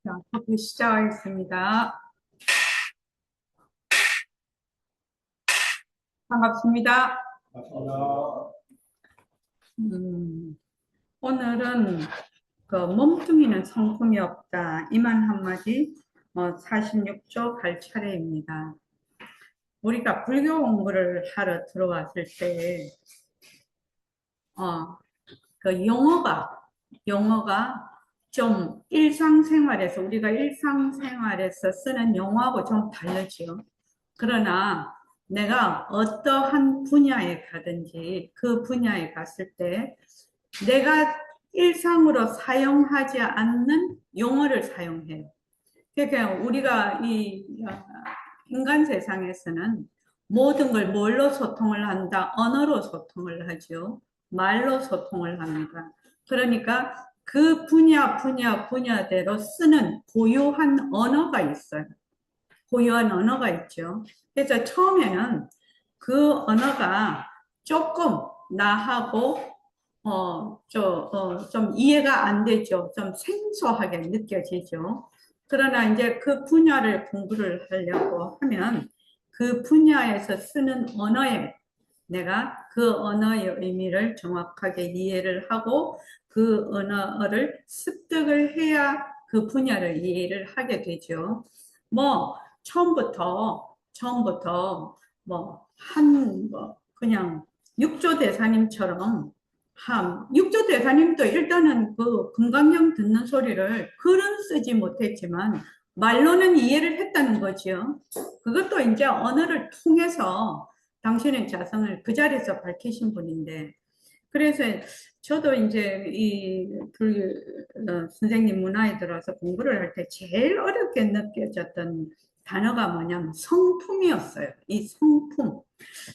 자, 토픽 시작하겠습니다. 반갑습니다. 맞습니다. 음, 오늘은 그 몸뚱이는 성품이 없다. 이만 한마디 46조 갈 차례입니다. 우리가 불교 공부를 하러 들어왔을 때, 어, 그 용어가 좀 우리가 일상생활에서 쓰는 용어하고 좀 다르죠. 그러나 내가 어떠한 분야에 가든지 그 분야에 갔을 때 내가 일상으로 사용하지 않는 용어를 사용해요. 그러니까 우리가 이 인간 세상에서는 모든 걸 뭘로 소통을 한다? 언어로 소통을 하죠. 말로 소통을 합니다. 그러니까 그 분야대로 쓰는 고유한 언어가 있어요. 고유한 언어가 있죠. 그래서 처음에는 그 언어가 조금 나하고 좀 이해가 안 되죠. 좀 생소하게 느껴지죠. 그러나 이제 그 분야를 공부를 하려고 하면 그 분야에서 쓰는 언어에 내가 그 언어의 의미를 정확하게 이해를 하고 그 언어를 습득을 해야 그 분야를 이해를 하게 되죠. 뭐 처음부터 그냥 육조 대사님처럼 육조 대사님도 일단은 그 금강경 듣는 소리를 글은 쓰지 못했지만 말로는 이해를 했다는 거죠. 그것도 이제 언어를 통해서 당신의 자성을 그 자리에서 밝히신 분인데, 그래서 저도 이제 선생님 문화에 들어서 공부를 할 때 제일 어렵게 느껴졌던 단어가 뭐냐면 성품이었어요.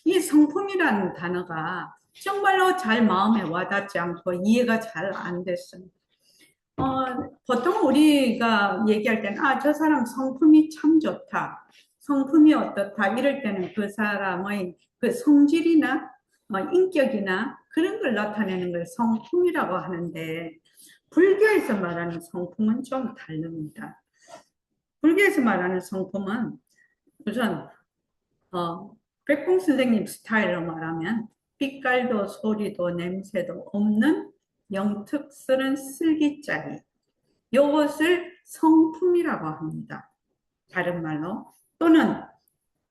이 성품이라는 단어가 정말로 잘 마음에 와닿지 않고 이해가 잘 안 됐어요. 보통 우리가 얘기할 때는, 저 사람 성품이 참 좋다. 성품이 어떻다. 이럴 때는 그 사람의 그 성질이나 인격이나 그런 걸 나타내는 걸 성품이라고 하는데, 불교에서 말하는 성품은 좀 다릅니다. 불교에서 말하는 성품은 우선, 백봉 선생님 스타일로 말하면, 빛깔도 소리도 냄새도 없는 영특스런 슬기짜리. 요것을 성품이라고 합니다. 다른 말로. 또는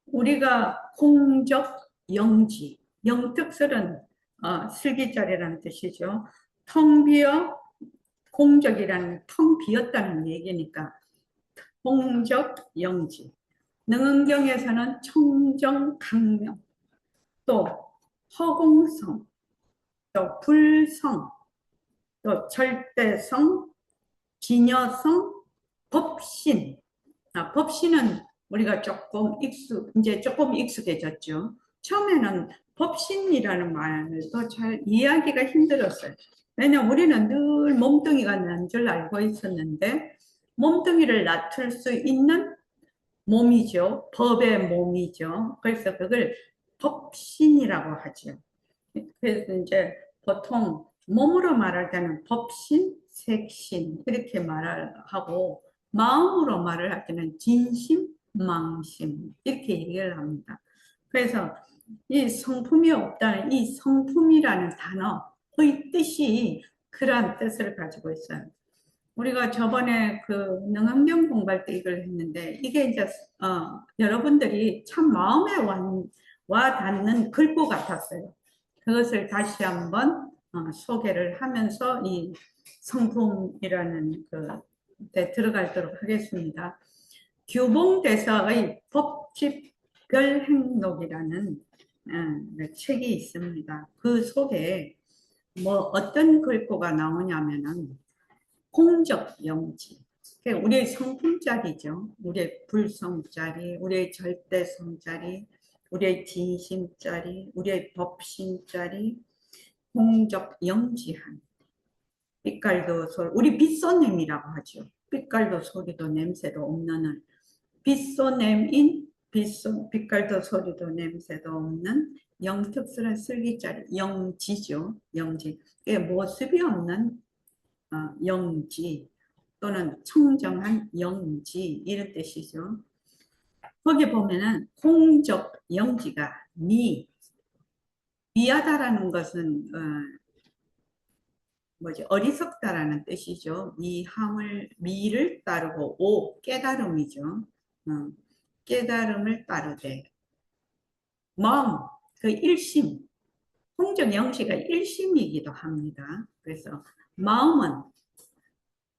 우리가 공적 영지, 영특설은 슬기자리라는 뜻이죠. 텅 비어 공적이라는 텅 비었다는 얘기니까 공적 영지. 능은경에서는 청정강명, 또 허공성, 또 불성, 또 절대성, 진여성, 법신. 법신은 우리가 이제 조금 익숙해졌죠. 처음에는 법신이라는 말도 잘 이해하기가 힘들었어요. 왜냐면 우리는 늘 몸뚱이가 난 줄 알고 있었는데, 몸뚱이를 나툴 수 있는 몸이죠. 법의 몸이죠. 그래서 그걸 법신이라고 하죠. 그래서 이제 보통 몸으로 말할 때는 법신, 색신 이렇게 말을 하고 마음으로 말을 할 때는 진심, 망심 이렇게 얘기를 합니다. 그래서 이 성품이 없다는 이 성품이라는 단어의 뜻이 그러한 뜻을 가지고 있어요. 우리가 저번에 그 능암경 공부할 때 이걸 했는데 이게 이제 여러분들이 참 마음에 와 닿는 글보 같았어요. 그것을 다시 한번 소개를 하면서 이 성품이라는 데 들어가도록 하겠습니다. 규봉대사의 법집별행록이라는 책이 있습니다. 그 속에 뭐 어떤 글보가 나오냐면은 공적 영지. 우리의 성품짜리죠. 우리의 불성짜리, 우리의 절대성짜리, 우리의 진심짜리, 우리의 법신짜리, 공적 영지한. 빛깔도 우리 빛소냄이라고 하죠. 빛깔도 소리도 냄새도 없는 빛소냄인 빛깔도 소리도 냄새도 없는 영특스런 슬기짜리 영지죠. 영지. 모습이 없는 영지. 또는 청정한 영지 이런 뜻이죠. 거기 보면은 공적 영지가 미하다라는 것은 뭐지? 어리석다라는 뜻이죠. 미를 따르고 깨달음이죠. 깨달음을 따르되 마음 그 일심 공적 영지가 일심이기도 합니다. 그래서 마음은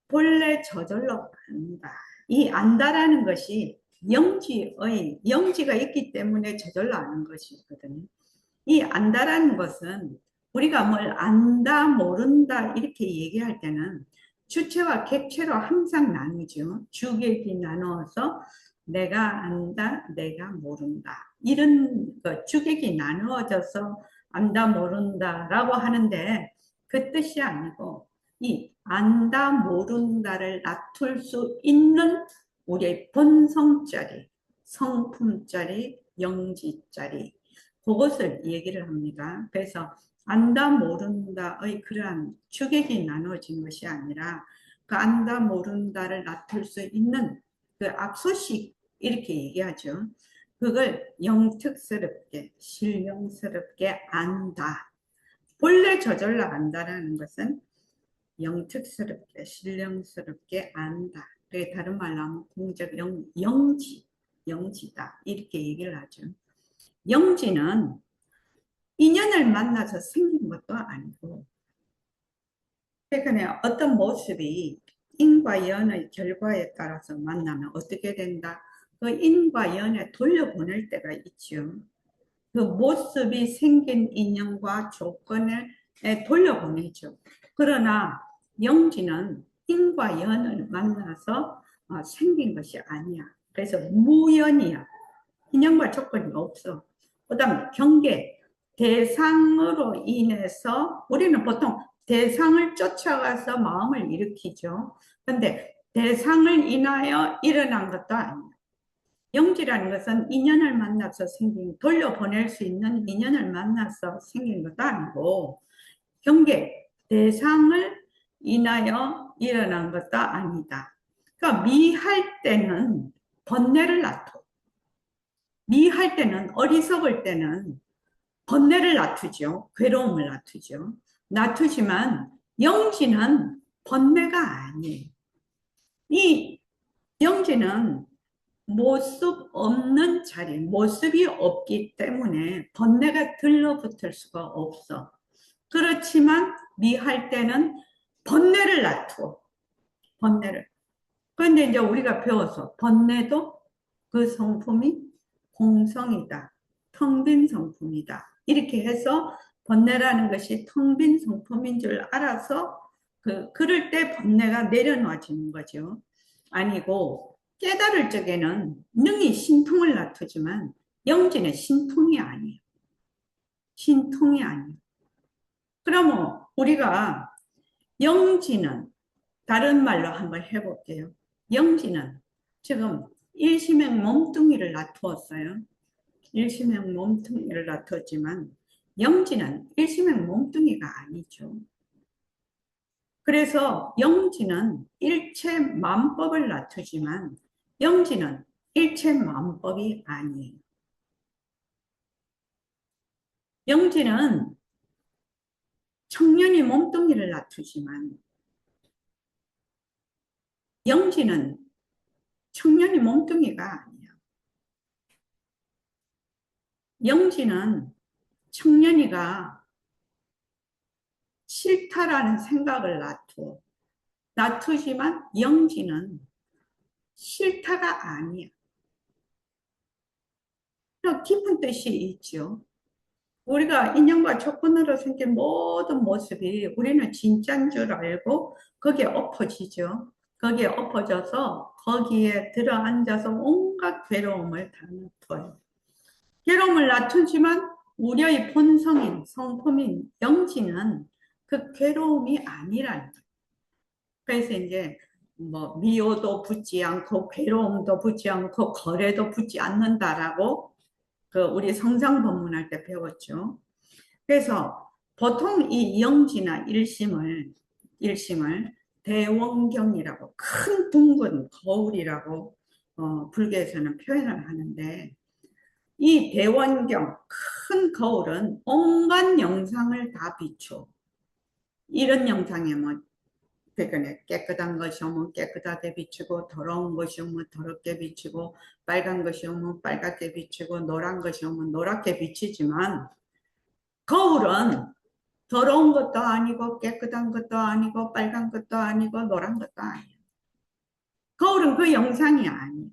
본래 저절로 안다. 이 안다라는 것이 영지가 있기 때문에 저절로 아는 것이거든요. 이 안다라는 것은 우리가 뭘 안다, 모른다 이렇게 얘기할 때는 주체와 객체로 항상 나누죠. 주객이 나누어서 내가 안다, 내가 모른다. 이런 주객이 나누어져서 안다, 모른다라고 하는데 그 뜻이 아니고 이 안다, 모른다를 다툴 수 있는 우리의 본성짜리, 성품짜리, 영지짜리 그것을 얘기를 합니다. 그래서 안다 모른다의 그러한 주객이 나눠진 것이 아니라 그 안다 모른다를 나툴 수 있는 그 압소식 이렇게 얘기하죠. 그걸 영특스럽게 신령스럽게 안다. 본래 저절로 안다라는 것은 영특스럽게 신령스럽게 안다. 그게 다른 말로 하면 공적 영지다 이렇게 얘기를 하죠. 영지는 인연을 만나서 생긴 것도 아니고, 그러니까 어떤 모습이 인과 연의 결과에 따라서 만나면 어떻게 된다? 그 인과 연에 돌려보낼 때가 있죠. 그 모습이 생긴 인연과 조건에 돌려보내죠. 그러나 영지는 인과 연을 만나서 생긴 것이 아니야. 그래서 무연이야. 인연과 조건이 없어. 그 다음 경계. 대상으로 인해서 우리는 보통 대상을 쫓아가서 마음을 일으키죠. 근데 대상을 인하여 일어난 것도 아니야. 영지라는 것은 인연을 만나서 돌려보낼 수 있는 인연을 만나서 생긴 것도 아니고, 경계, 대상을 인하여 일어난 것도 아니다. 그러니까 미할 때는 번뇌를 놔둬. 미할 때는 어리석을 때는 번뇌를 낮추죠. 괴로움을 낮추죠. 낮추지만 영지는 번뇌가 아니에요. 이 영지는 모습 없는 자리, 모습이 없기 때문에 번뇌가 들러붙을 수가 없어. 그렇지만 미할 때는 번뇌를 낮추어. 번뇌를. 그런데 이제 우리가 배워서 번뇌도 그 성품이 공성이다. 텅 빈 성품이다. 이렇게 해서 번뇌라는 것이 텅 빈 성품인 줄 알아서 그럴 때 번뇌가 내려놔지는 거죠. 아니고 깨달을 적에는 능히 신통을 놔두지만 영지는 신통이 아니에요. 신통이 아니에요. 그러면 우리가 영지는 다른 말로 한번 해볼게요. 영지는 지금 일심행 몸뚱이를 놔두었어요. 일심행 몸뚱이를 놔뒀지만 영지는 일심행 몸뚱이가 아니죠. 그래서 영지는 일체 만법을 놔두지만 영지는 일체 만법이 아니에요. 영지는 청년이 몸뚱이를 놔두지만 영지는 청년이 몸뚱이가 아니야. 영지는 청년이가 싫다라는 생각을 놔두지만 영지는 싫다가 아니야. 깊은 뜻이 있죠. 우리가 인연과 조건으로 생긴 모든 모습이 우리는 진짜인 줄 알고 거기에 엎어지죠. 거기에 엎어져서 거기에 들어앉아서 온갖 괴로움을 다 놔둬요. 괴로움을 낮추지만 우리의 본성인 성품인 영지는 그 괴로움이 아니라는 거예요. 그래서 이제 뭐 미워도 붙지 않고 괴로움도 붙지 않고 거래도 붙지 않는다라고 우리 성장 법문할 때 배웠죠. 그래서 보통 이 영지나 일심을 대원경이라고 큰 둥근 거울이라고 불교에서는 표현을 하는데 이 대원경 큰 거울은 온갖 영상을 다 비춰. 이런 영상에 뭐 깨끗한 것이 오면 깨끗하게 비추고 더러운 것이 오면 더럽게 비추고 빨간 것이 오면 빨갛게 비추고 노란 것이 오면 노랗게 비치지만 거울은 더러운 것도 아니고 깨끗한 것도 아니고 빨간 것도 아니고 노란 것도 아니에요. 거울은 그 영상이 아니에요.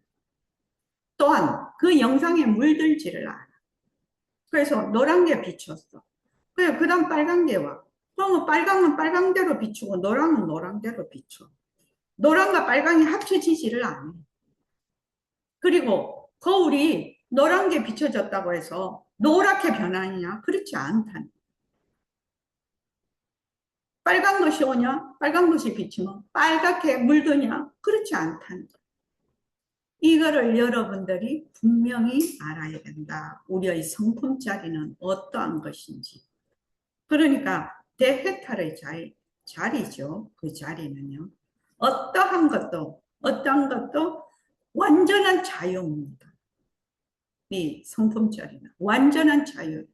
또한 그 영상에 물들지를 않아. 그래서 노란 게 비쳤어. 그래, 그 다음 빨간 게 와. 그러면 빨강은 빨강대로 비추고 노랑은 노랑대로 비춰. 노랑과 빨강이 합쳐지지를 않아. 그리고 거울이 노란 게 비춰졌다고 해서 노랗게 변하느냐? 그렇지 않다는. 빨간 것이 오냐? 빨간 것이 비치면 빨갛게 물드냐? 그렇지 않다는 거. 이거를 여러분들이 분명히 알아야 된다. 우리의 성품자리는 어떠한 것인지. 그러니까 대해탈의 자리죠. 그 자리는요. 어떠한 것도 완전한 자유입니다. 이 성품자리는 완전한 자유.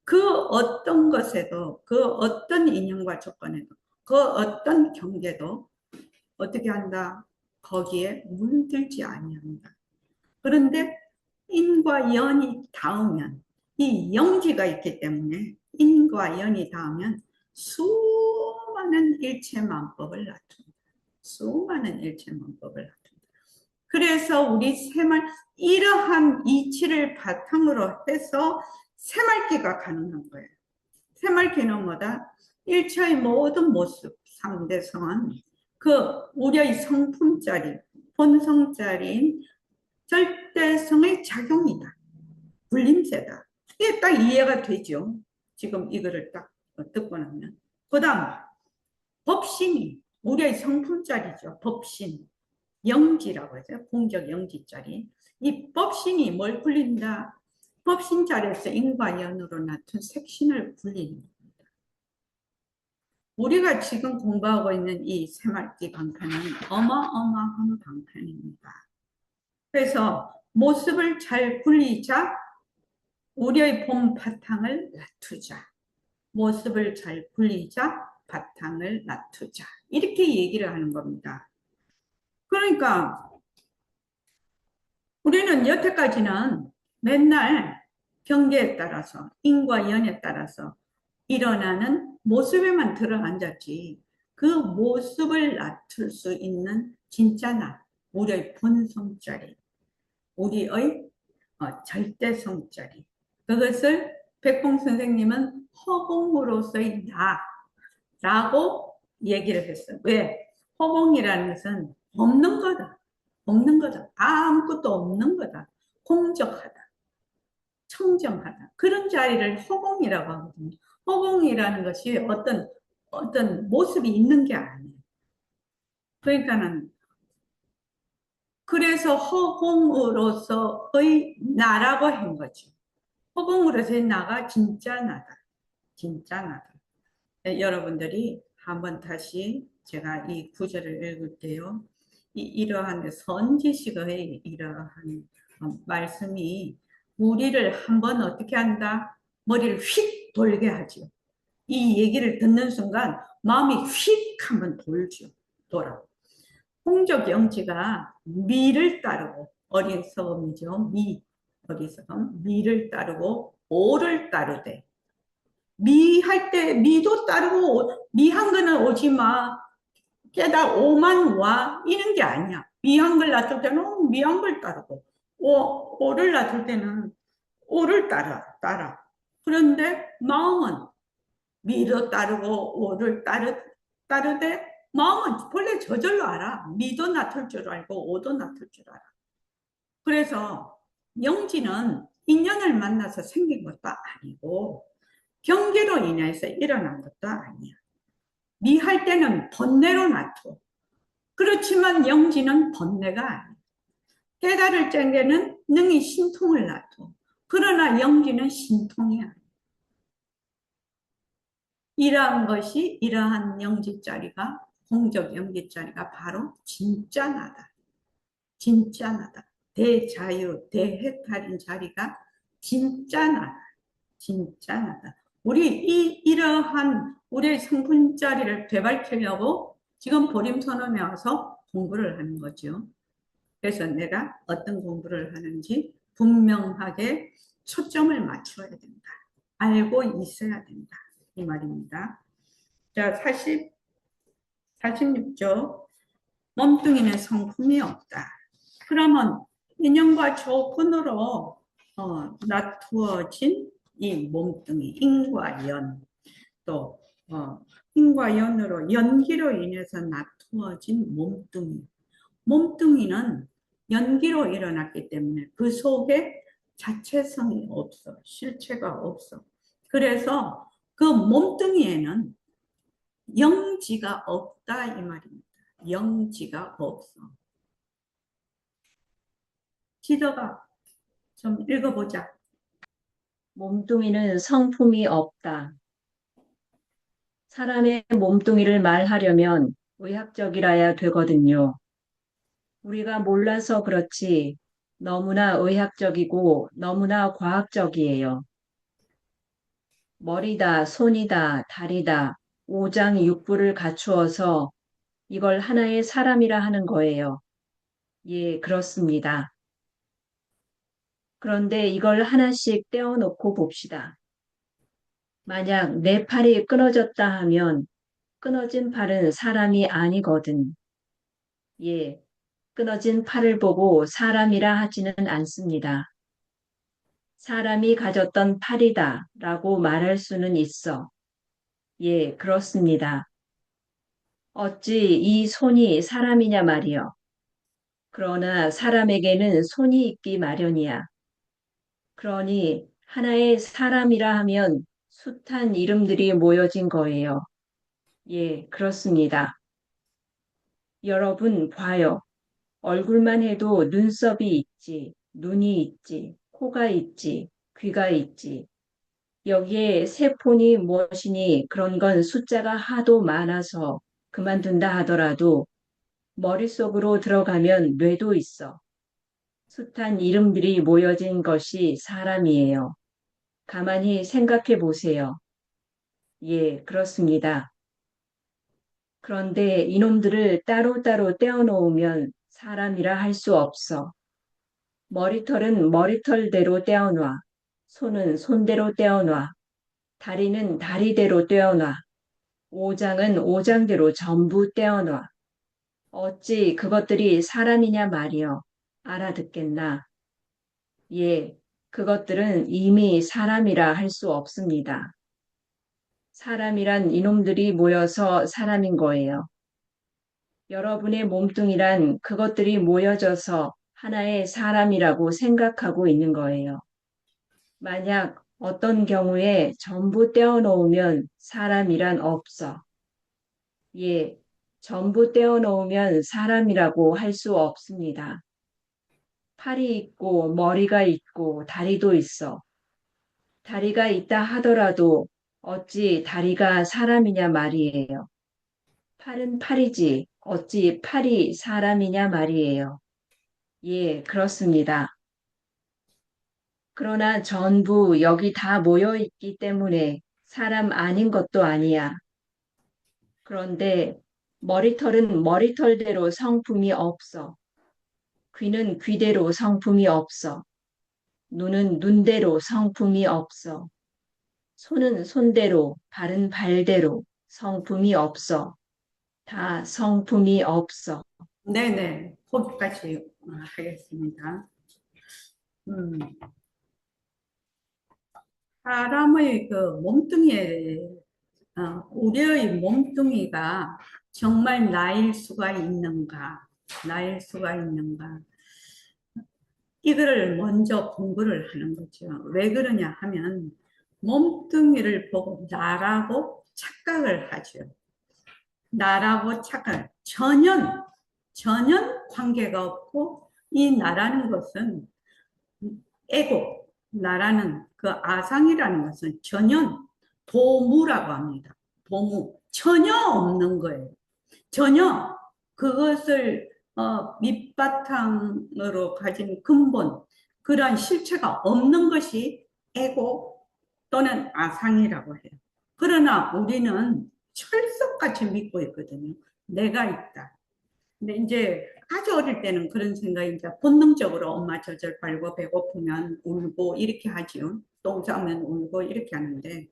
그 어떤 것에도 그 어떤 인연과 조건에도 그 어떤 경계도 어떻게 한다? 거기에 물들지 아니한다. 그런데 인과 연이 닿으면 이 영지가 있기 때문에 인과 연이 닿으면 수많은 일체만법을 놔둔다. 수많은 일체만법을 놔둔다. 그래서 우리 새말 이러한 이치를 바탕으로 해서 새말기가 가능한 거예요. 새말기는 뭐다? 일체의 모든 모습, 상대성은 그 우리의 성품자리, 본성자리인 절대성의 작용이다. 불림세다. 이게 딱 이해가 되죠. 지금 이거를 딱 듣고 나면. 그 다음, 법신이 우리의 성품자리죠. 법신. 영지라고 하죠. 공적 영지자리. 이 법신이 뭘 굴린다? 법신 자리에서 인과 연으로 나툰 색신을 굴린다. 우리가 지금 공부하고 있는 이 새말기 방편은 어마어마한 방편입니다. 그래서 모습을 잘 굴리자 우리의 본 바탕을 놔두자. 모습을 잘 굴리자 바탕을 놔두자. 이렇게 얘기를 하는 겁니다. 그러니까 우리는 여태까지는 맨날 경계에 따라서 인과 연에 따라서 일어나는 모습에만 들어앉았지 그 모습을 놔둘 수 있는 진짜 나, 우리의 본성자리, 우리의 절대성자리, 그것을 백봉 선생님은 허공으로서의 나라고 얘기를 했어요. 왜? 허공이라는 것은 없는 거다. 없는 거다. 아무것도 없는 거다. 공적하다. 청정하다. 그런 자리를 허공이라고 하거든요. 허공이라는 것이 어떤 모습이 있는 게 아니에요. 그러니까는 그래서 허공으로서의 나라고 한 거죠. 허공으로서의 나가 진짜 나다. 진짜 나다. 네, 여러분들이 한번 다시 제가 이 구절을 읽을게요. 이러한 선지식의 이러한 말씀이 우리를 한번 어떻게 한다? 머리를 휙 돌게 하죠. 이 얘기를 듣는 순간 마음이 휙 한번 돌죠. 돌아. 홍적 영지가 미를 따르고 어리석음이죠. 어리석음. 미를 따르고 오를 따르되 미할 때 미도 따르고 미한 거는 오지 마. 깨달 오만 와 이런 게 아니야. 미한 걸 놔둘 때는 미한 걸 따르고 오를 놔둘 때는 오를 따라. 그런데 마음은 미도 따르고 오를 따르되 마음은 본래 저절로 알아. 미도 놔둘 줄 알고 오도 놔둘 줄 알아. 그래서 영지는 인연을 만나서 생긴 것도 아니고 경계로 인해서 일어난 것도 아니야. 미할 때는 번뇌로 놔둬. 그렇지만 영지는 번뇌가 아니야. 깨달을 적에는 능히 신통을 놔둬. 그러나 영지는 신통이 아니야. 이러한 것이 이러한 영지자리가 공적 연기자리가 바로 진짜 나다. 진짜 나다. 대자유, 대해탈인 자리가 진짜 나다. 진짜 나다. 이러한 우리의 성분 자리를 되밟으려고 지금 보림선언에 와서 공부를 하는 거죠. 그래서 내가 어떤 공부를 하는지 분명하게 초점을 맞춰야 된다. 알고 있어야 된다. 이 말입니다. 자, 46조. 몸뚱이는 성품이 없다. 그러면 인연과 조건으로 나투어진 이 몸뚱이, 인과 연, 또 인과 연으로 연기로 인해서 나투어진 몸뚱이. 몸뚱이는 연기로 일어났기 때문에 그 속에 자체성이 없어. 실체가 없어. 그래서 그 몸뚱이에는 영지가 없다 이 말입니다. 영지가 없어. 지도가 좀 읽어보자. 몸뚱이는 성품이 없다. 사람의 몸뚱이를 말하려면 의학적이라야 되거든요. 우리가 몰라서 그렇지 너무나 의학적이고 너무나 과학적이에요. 머리다, 손이다, 다리다, 오장육부를 갖추어서 이걸 하나의 사람이라 하는 거예요. 예, 그렇습니다. 그런데 이걸 하나씩 떼어놓고 봅시다. 만약 내 팔이 끊어졌다 하면 끊어진 팔은 사람이 아니거든. 예, 끊어진 팔을 보고 사람이라 하지는 않습니다. 사람이 가졌던 팔이다 라고 말할 수는 있어. 예, 그렇습니다. 어찌 이 손이 사람이냐 말이여. 그러나 사람에게는 손이 있기 마련이야. 그러니 하나의 사람이라 하면 숱한 이름들이 모여진 거예요. 예, 그렇습니다. 여러분 봐요. 얼굴만 해도 눈썹이 있지, 눈이 있지, 코가 있지, 귀가 있지. 여기에 세포니 무엇이니 그런 건 숫자가 하도 많아서 그만둔다 하더라도 머릿속으로 들어가면 뇌도 있어. 숱한 이름들이 모여진 것이 사람이에요. 가만히 생각해 보세요. 예, 그렇습니다. 그런데 이놈들을 따로따로 떼어놓으면 사람이라 할 수 없어. 머리털은 머리털대로 떼어놔. 손은 손대로 떼어놔. 다리는 다리대로 떼어놔. 오장은 오장대로 전부 떼어놔. 어찌 그것들이 사람이냐 말이여. 알아듣겠나? 예, 그것들은 이미 사람이라 할 수 없습니다. 사람이란 이놈들이 모여서 사람인 거예요. 여러분의 몸뚱이란 그것들이 모여져서 하나의 사람이라고 생각하고 있는 거예요. 만약 어떤 경우에 전부 떼어놓으면 사람이란 없어. 예, 전부 떼어놓으면 사람이라고 할 수 없습니다. 팔이 있고 머리가 있고 다리도 있어. 다리가 있다 하더라도 어찌 다리가 사람이냐 말이에요. 팔은 팔이지 어찌 팔이 사람이냐 말이에요. 예, 그렇습니다. 그러나 전부 여기 다 모여 있기 때문에 사람 아닌 것도 아니야. 그런데 머리털은 머리털대로 성품이 없어. 귀는 귀대로 성품이 없어. 눈은 눈대로 성품이 없어. 손은 손대로, 발은 발대로 성품이 없어. 다 성품이 없어. 네네. 거기까지 하겠습니다. 음, 사람의 그 몸뚱이에, 우리의 몸뚱이가 정말 나일 수가 있는가? 나일 수가 있는가? 이거를 먼저 공부를 하는 거죠. 왜 그러냐 하면 몸뚱이를 보고 나라고 착각을 하죠. 나라고 착각, 전혀 관계가 없고 이 나라는 것은 에고, 나라는 그 아상이라는 것은 전혀 도무라고 합니다. 도무, 전혀 없는 거예요. 전혀 그것을 밑바탕으로 가진 근본, 그러한 실체가 없는 것이 에고 또는 아상이라고 해요. 그러나 우리는 철석같이 믿고 있거든요. 내가 있다. 근데 이제 아주 어릴 때는 그런 생각이 이제 본능적으로 엄마 젖을 빨고 배고프면 울고 이렇게 하지요. 똥 싸면 울고 이렇게 하는데,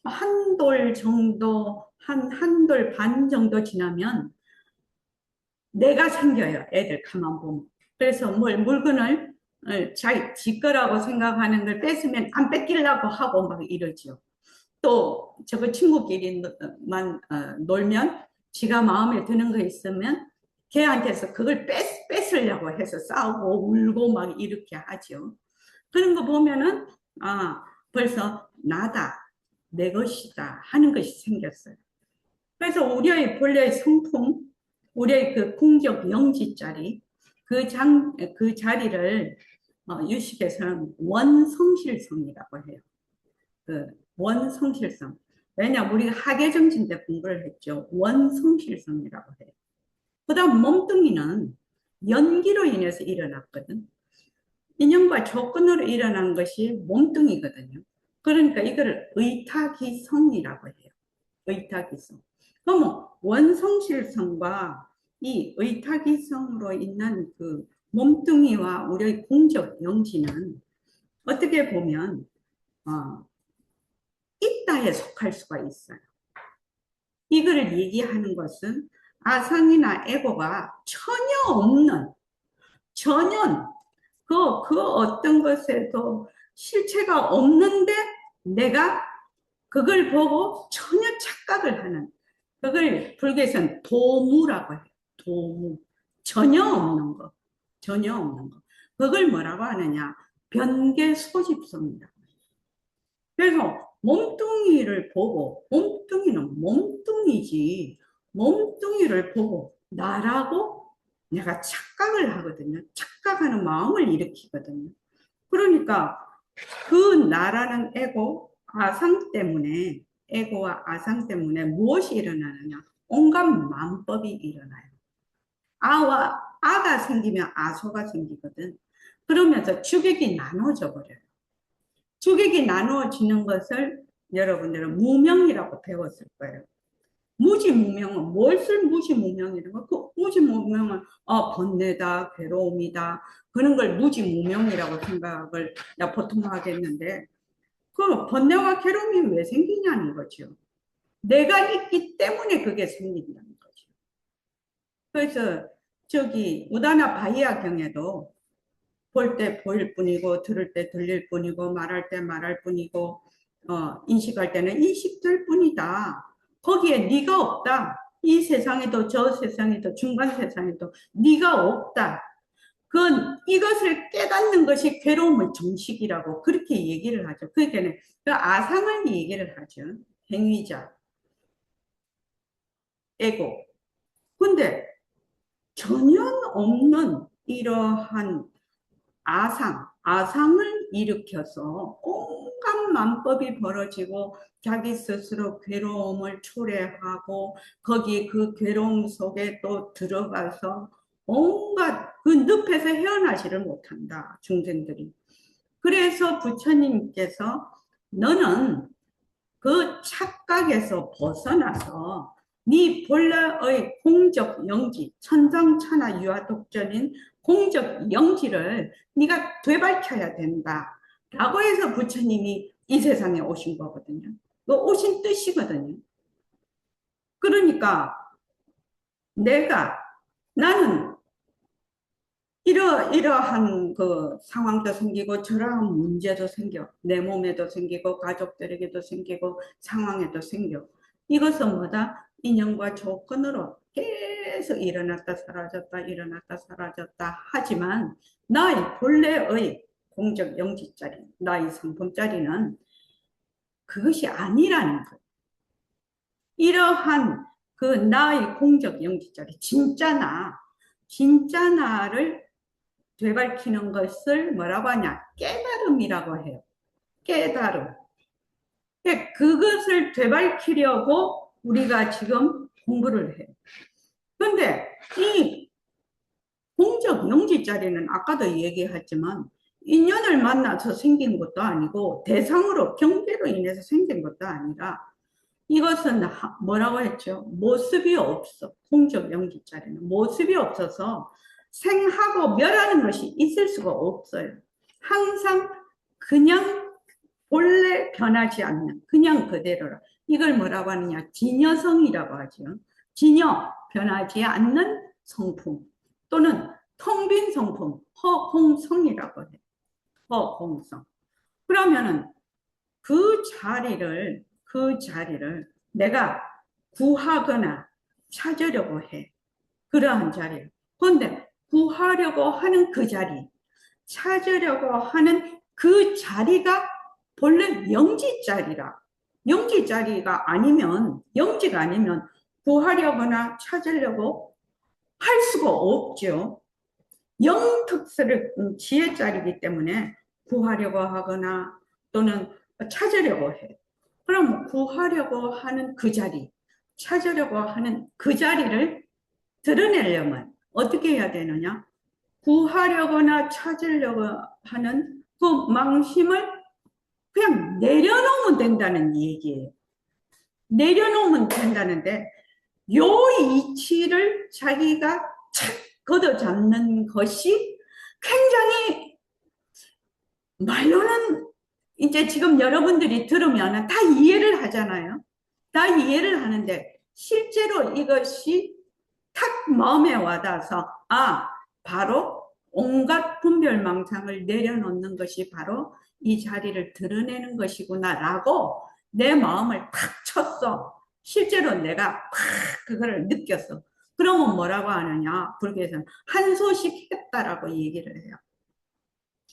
한 돌 정도, 한 돌 반 정도 지나면 내가 생겨요. 애들 가만 보면. 그래서 물건을 지 거라고 생각하는 걸 뺏으면 안 뺏기려고 하고 막 이러죠. 또 저거 친구끼리만 놀면 지가 마음에 드는 거 있으면 걔한테서 그걸 뺏으려고 해서 싸우고 울고 막 이렇게 하죠. 그런 거 보면은 아 벌써 나다 내 것이다 하는 것이 생겼어요. 그래서 우리의 본래의 성품, 우리의 그 궁적 영지자리 그 자리를 유식에서는 원성실성이라고 해요. 그 원성실성. 왜냐, 우리가 학예정신 때 공부를 했죠. 원성실성이라고 해요. 그 다음 몸뚱이는 연기로 인해서 일어났거든. 인연과 조건으로 일어난 것이 몸뚱이거든요. 그러니까 이거를 의타기성이라고 해요. 의타기성. 그러면 원성실성과 이 의타기성으로 있는 그 몸뚱이와 우리의 공적 영지는 어떻게 보면 어, 있다에 속할 수가 있어요. 이거를 얘기하는 것은 아상이나 에고가 전혀 없는, 전혀 그 어떤 것에도 실체가 없는데 내가 그걸 보고 전혀 착각을 하는, 그걸 불교에서는 도무라고 해요. 도무. 전혀 없는 거. 전혀 없는 거. 그걸 뭐라고 하느냐. 변계 소집성이다. 그래서 몸뚱이를 보고, 몸뚱이는 몸뚱이지, 몸뚱이를 보고 나라고 내가 착각을 하거든요. 착각하는 마음을 일으키거든요. 그러니까 그 나라는 아상 때문에, 에고와 아상 때문에 무엇이 일어나느냐? 온갖 만법이 일어나요. 아가 생기면 아소가 생기거든. 그러면서 주객이 나눠져 버려요. 주객이 나누어지는 것을 여러분들은 무명이라고 배웠을 거예요. 무지무명은 무엇을 무지무명이라고? 그 무지무명은 번뇌다, 괴로움이다 그런 걸 무지무명이라고 생각을 보통 하겠는데 그 번뇌와 괴로움이 왜 생기냐는 거죠. 내가 있기 때문에 그게 생긴다는 거죠. 그래서 저기 우다나 바이아 경에도 볼 때 보일 뿐이고 들을 때 들릴 뿐이고 말할 때 말할 뿐이고 인식할 때는 인식될 뿐이다. 거기에 네가 없다. 이 세상에도 저 세상에도 중간 세상에도 네가 없다. 그건 이것을 깨닫는 것이 괴로움의 정식이라고 그렇게 얘기를 하죠. 그러니까 그 아상을 얘기를 하죠. 행위자, 에고. 근데 전혀 없는 이러한 아상을 일으켜서 온갖 만법이 벌어지고 자기 스스로 괴로움을 초래하고 거기 그 괴로움 속에 또 들어가서 온갖 그 늪에서 헤어나지를 못한다, 중생들이. 그래서 부처님께서 너는 그 착각에서 벗어나서 네 본래의 공적 영지, 천상천하 유아독전인 공적 영지를 네가 되밝혀야 된다. 라고 해서 부처님이 이 세상에 오신 거거든요. 그 오신 뜻이거든요. 그러니까 나는 이러한 그 상황도 생기고 저러한 문제도 생겨. 내 몸에도 생기고 가족들에게도 생기고 상황에도 생겨. 이것은 뭐다? 인연과 조건으로 계속 일어났다 사라졌다 일어났다 사라졌다 하지만 나의 본래의 공적 영지짜리, 나의 성품짜리는 그것이 아니라는 것. 이러한 그 나의 공적 영지짜리, 진짜 나를 되밝히는 것을 뭐라고 하냐? 깨달음이라고 해요. 깨달음. 그것을 되밝히려고 우리가 지금 공부를 해. 근데 이 공적 영지자리는 아까도 얘기했지만 인연을 만나서 생긴 것도 아니고 대상으로 경계로 인해서 생긴 것도 아니라 이것은 뭐라고 했죠? 모습이 없어. 공적 영지자리는 모습이 없어서 생하고 멸하는 것이 있을 수가 없어요. 항상 그냥 본래 변하지 않는 그냥 그대로라. 이걸 뭐라고 하느냐? 진여성이라고 하죠. 진여, 변하지 않는 성품 또는 텅 빈 성품, 허공성이라고 해. 허공성. 그러면은 그 자리를 내가 구하거나 찾으려고 해. 그러한 자리를. 그런데 구하려고 하는 그 자리, 찾으려고 하는 그 자리가 본래 영지자리라. 영지자리가 아니면, 영지가 아니면 구하려거나 찾으려고 할 수가 없죠. 영특수를 지혜자리이기 때문에 구하려고 하거나 또는 찾으려고 해. 그럼 구하려고 하는 그 자리, 찾으려고 하는 그 자리를 드러내려면 어떻게 해야 되느냐? 구하려거나 찾으려고 하는 그 망심을 그냥 내려놓으면 된다는 얘기예요. 내려놓으면 된다는데 요 이치를 자기가 착 걷어잡는 것이 굉장히 말로는 이제 지금 여러분들이 들으면 다 이해를 하잖아요. 다 이해를 하는데 실제로 이것이 탁 마음에 와닿아서 바로 온갖 분별망상을 내려놓는 것이 바로 이 자리를 드러내는 것이구나 라고 내 마음을 탁 쳤어. 실제로 내가 팍 그거를 느꼈어. 그러면 뭐라고 하느냐? 불교에서는 한소식 했다라고 얘기를 해요.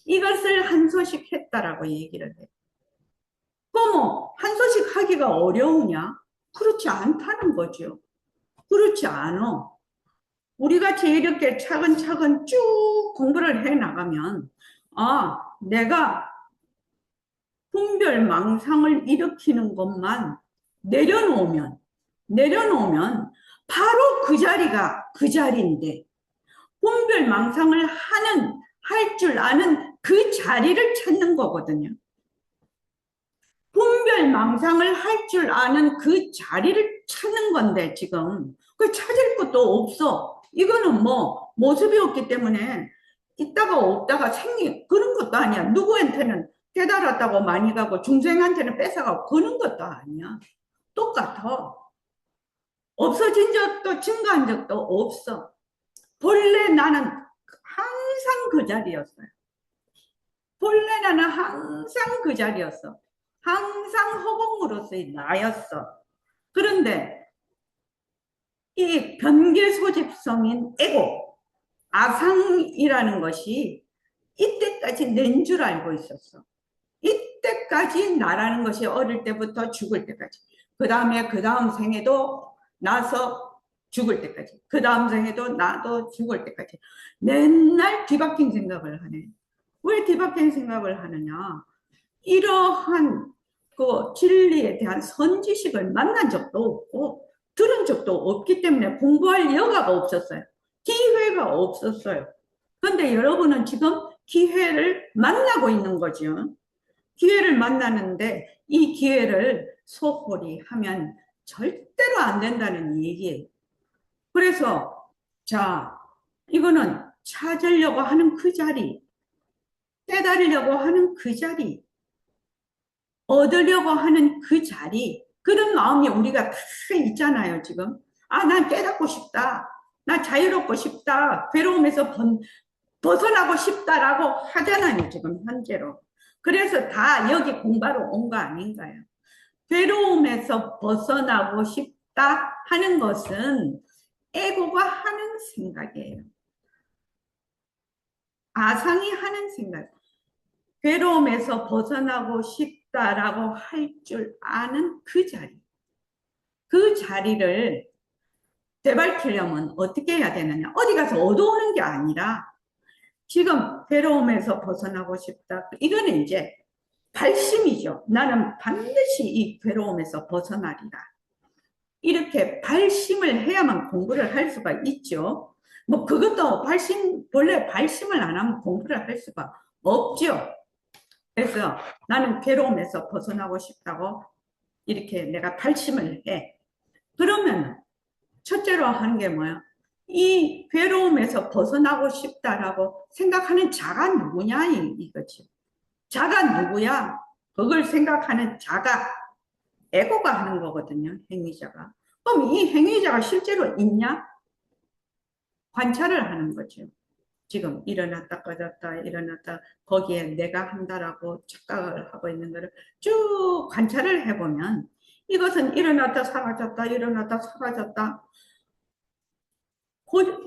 이것을 한소식 했다라고 얘기를 해요. 그럼 한소식 하기가 어려우냐? 그렇지 않다는 거죠. 그렇지 않아. 우리같이 이렇게 차근차근 쭉 공부를 해 나가면 내가 분별망상을 일으키는 것만 내려놓으면 바로 그 자리가 그 자리인데 분별망상을 할 줄 아는 그 자리를 찾는 거거든요. 분별망상을 할 줄 아는 그 자리를 찾는 건데 지금 그 찾을 것도 없어. 이거는 뭐 모습이 없기 때문에 있다가 없다가 생긴 그런 것도 아니야. 누구한테는 깨달았다고 많이 가고 중생한테는 뺏어가고 그런 것도 아니야. 똑같아. 없어진 적도 증가한 적도 없어. 본래 나는 항상 그 자리였어요. 본래 나는 항상 그 자리였어. 항상 허공으로서의 나였어. 그런데 이 변계 소집성인 에고, 아상이라는 것이 이때까지 낸 줄 알고 있었어. 이때까지 나라는 것이 어릴 때부터 죽을 때까지. 그 다음 생에도 나서 죽을 때까지. 그 다음 생에도 나도 죽을 때까지. 맨날 뒤바뀐 생각을 하네. 왜 뒤바뀐 생각을 하느냐? 이러한 그 진리에 대한 선지식을 만난 적도 없고 들은 적도 없기 때문에 공부할 여가가 없었어요. 기회가 없었어요. 그런데 여러분은 지금 기회를 만나고 있는 거죠. 기회를 만나는데 이 기회를 소홀히 하면 절대로 안 된다는 얘기예요. 그래서 이거는 찾으려고 하는 그 자리, 깨달으려고 하는 그 자리, 얻으려고 하는 그 자리, 그런 마음이 우리가 다 있잖아요, 지금. 난 깨닫고 싶다. 나 자유롭고 싶다. 괴로움에서 벗어나고 싶다라고 하잖아요, 지금 현재로. 그래서 다 여기 공부하러 온 거 아닌가요? 괴로움에서 벗어나고 싶다 하는 것은 에고가 하는 생각이에요. 아상이 하는 생각. 괴로움에서 벗어나고 싶다라고 할 줄 아는 그 자리. 그 자리를 되밟히려면 어떻게 해야 되느냐? 어디 가서 얻어오는 게 아니라 지금 괴로움에서 벗어나고 싶다. 이거는 이제 발심이죠. 나는 반드시 이 괴로움에서 벗어나리라. 이렇게 발심을 해야만 공부를 할 수가 있죠. 뭐 그것도 본래 발심을 안 하면 공부를 할 수가 없죠. 그래서 나는 괴로움에서 벗어나고 싶다고 이렇게 내가 발심을 해. 그러면 첫째로 하는 게 뭐야? 이 괴로움에서 벗어나고 싶다라고 생각하는 자가 누구냐 이거지. 자가 누구야? 그걸 생각하는 자가 에고가 하는 거거든요. 행위자가. 그럼 이 행위자가 실제로 있냐? 관찰을 하는 거죠. 지금 일어났다 꺼졌다 일어났다 거기에 내가 한다라고 착각을 하고 있는 거를 쭉 관찰을 해보면 이것은 일어났다 사라졌다 일어났다 사라졌다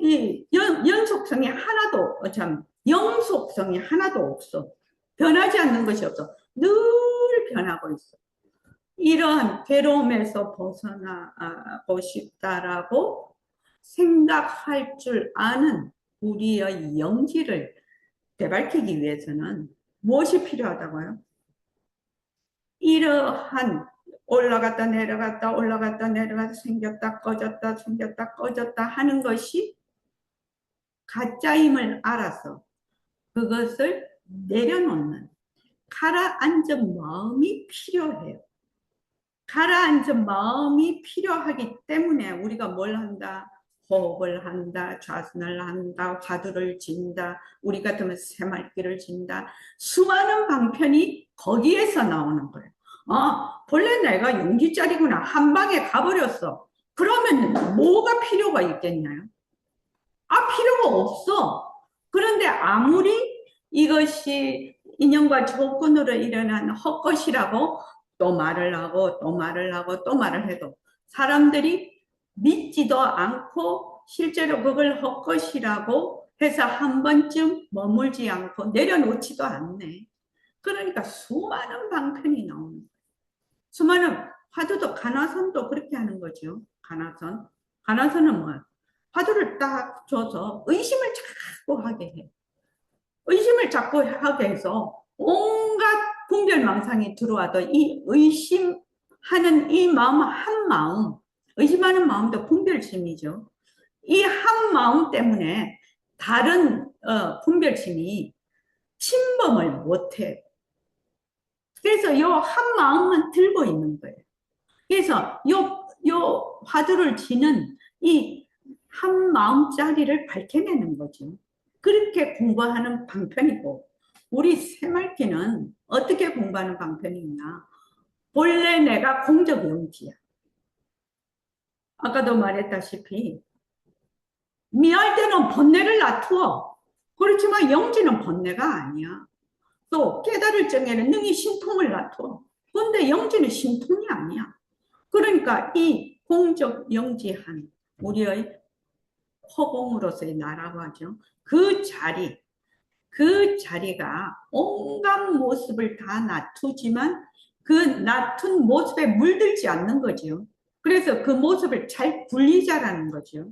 이 연속성이 하나도 참 영속성이 하나도 없어. 변하지 않는 것이 없어. 늘 변하고 있어. 이러한 괴로움에서 벗어나고 싶다라고 생각할 줄 아는 우리의 영지를 되밝히기 위해서는 무엇이 필요하다고요? 이러한 올라갔다 내려갔다 올라갔다 내려갔다 생겼다 꺼졌다 생겼다 꺼졌다 하는 것이 가짜임을 알아서 그것을 내려놓는 가라앉은 마음이 필요해요. 가라앉은 마음이 필요하기 때문에 우리가 뭘 한다? 호흡을 한다, 좌선을 한다, 화두를 진다, 우리 같으면 새말귀를 진다. 수많은 방편이 거기에서 나오는 거예요. 본래 내가 용기짜리구나. 한 방에 가버렸어. 그러면 뭐가 필요가 있겠냐요? 필요가 없어. 그런데 아무리 이것이 인연과 조건으로 일어난 헛것이라고 또 말을 하고 또 말을 하고 또 말을 해도 사람들이 믿지도 않고 실제로 그걸 헛것이라고 해서 한 번쯤 머물지 않고 내려놓지도 않네. 그러니까 수많은 방편이 나오는 거예요. 수많은 화두도 가나선도 그렇게 하는 거죠. 가나선. 가나선은 뭐야? 화두를 딱 줘서 의심을 자꾸 하게 해. 의심을 자꾸 하게 해서 온갖 분별망상이 들어와도 이 의심하는 이 마음 한 마음, 의심하는 마음도 분별심이죠. 이 한 마음 때문에 다른 분별심이 침범을 못해. 그래서 이 한 마음만 들고 있는 거예요. 그래서 요 화두를 지는 이 한 마음짜리를 밝혀내는 거죠. 그렇게 공부하는 방편이고, 우리 새말귀는 어떻게 공부하는 방편이 있나? 본래 내가 공적 영지야. 아까도 말했다시피, 미할 때는 번뇌를 놔두어. 그렇지만 영지는 번뇌가 아니야. 또 깨달을 적에는 능히 신통을 놔두어. 근데 영지는 신통이 아니야. 그러니까 이 공적 영지한 우리의 허공으로서의 나라고 하죠. 그 자리가 온갖 모습을 다 놔두지만 그 놔둔 모습에 물들지 않는 거죠. 그래서 그 모습을 잘 분리자라는 거죠.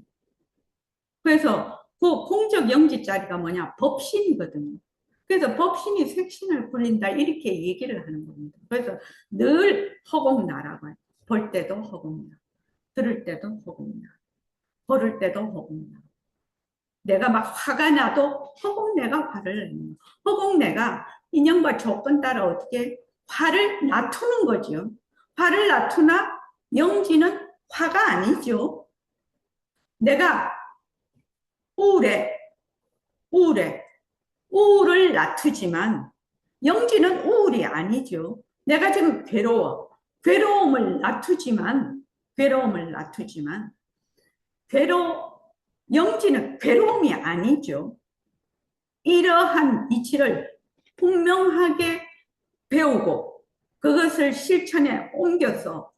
그래서 그 공적 영지 자리가 뭐냐? 법신이거든요. 그래서 법신이 색신을 굴린다 이렇게 얘기를 하는 겁니다. 그래서 늘 허공나라고 해요. 볼 때도 허공나, 들을 때도 허공나, 걸을 때도 허공나. 내가 막 화가 나도 허공내가 화를 내는 거. 허공내가 인연과 조건 따라 어떻게 화를 놔두는 거죠. 화를 놔두나 영지는 화가 아니죠. 내가 우울해, 우울해, 우울을 놔두지만 영지는 우울이 아니죠. 내가 지금 괴로워, 괴로움을 놔두지만 영지는 괴로움이 아니죠. 이러한 이치를 분명하게 배우고 그것을 실천에 옮겨서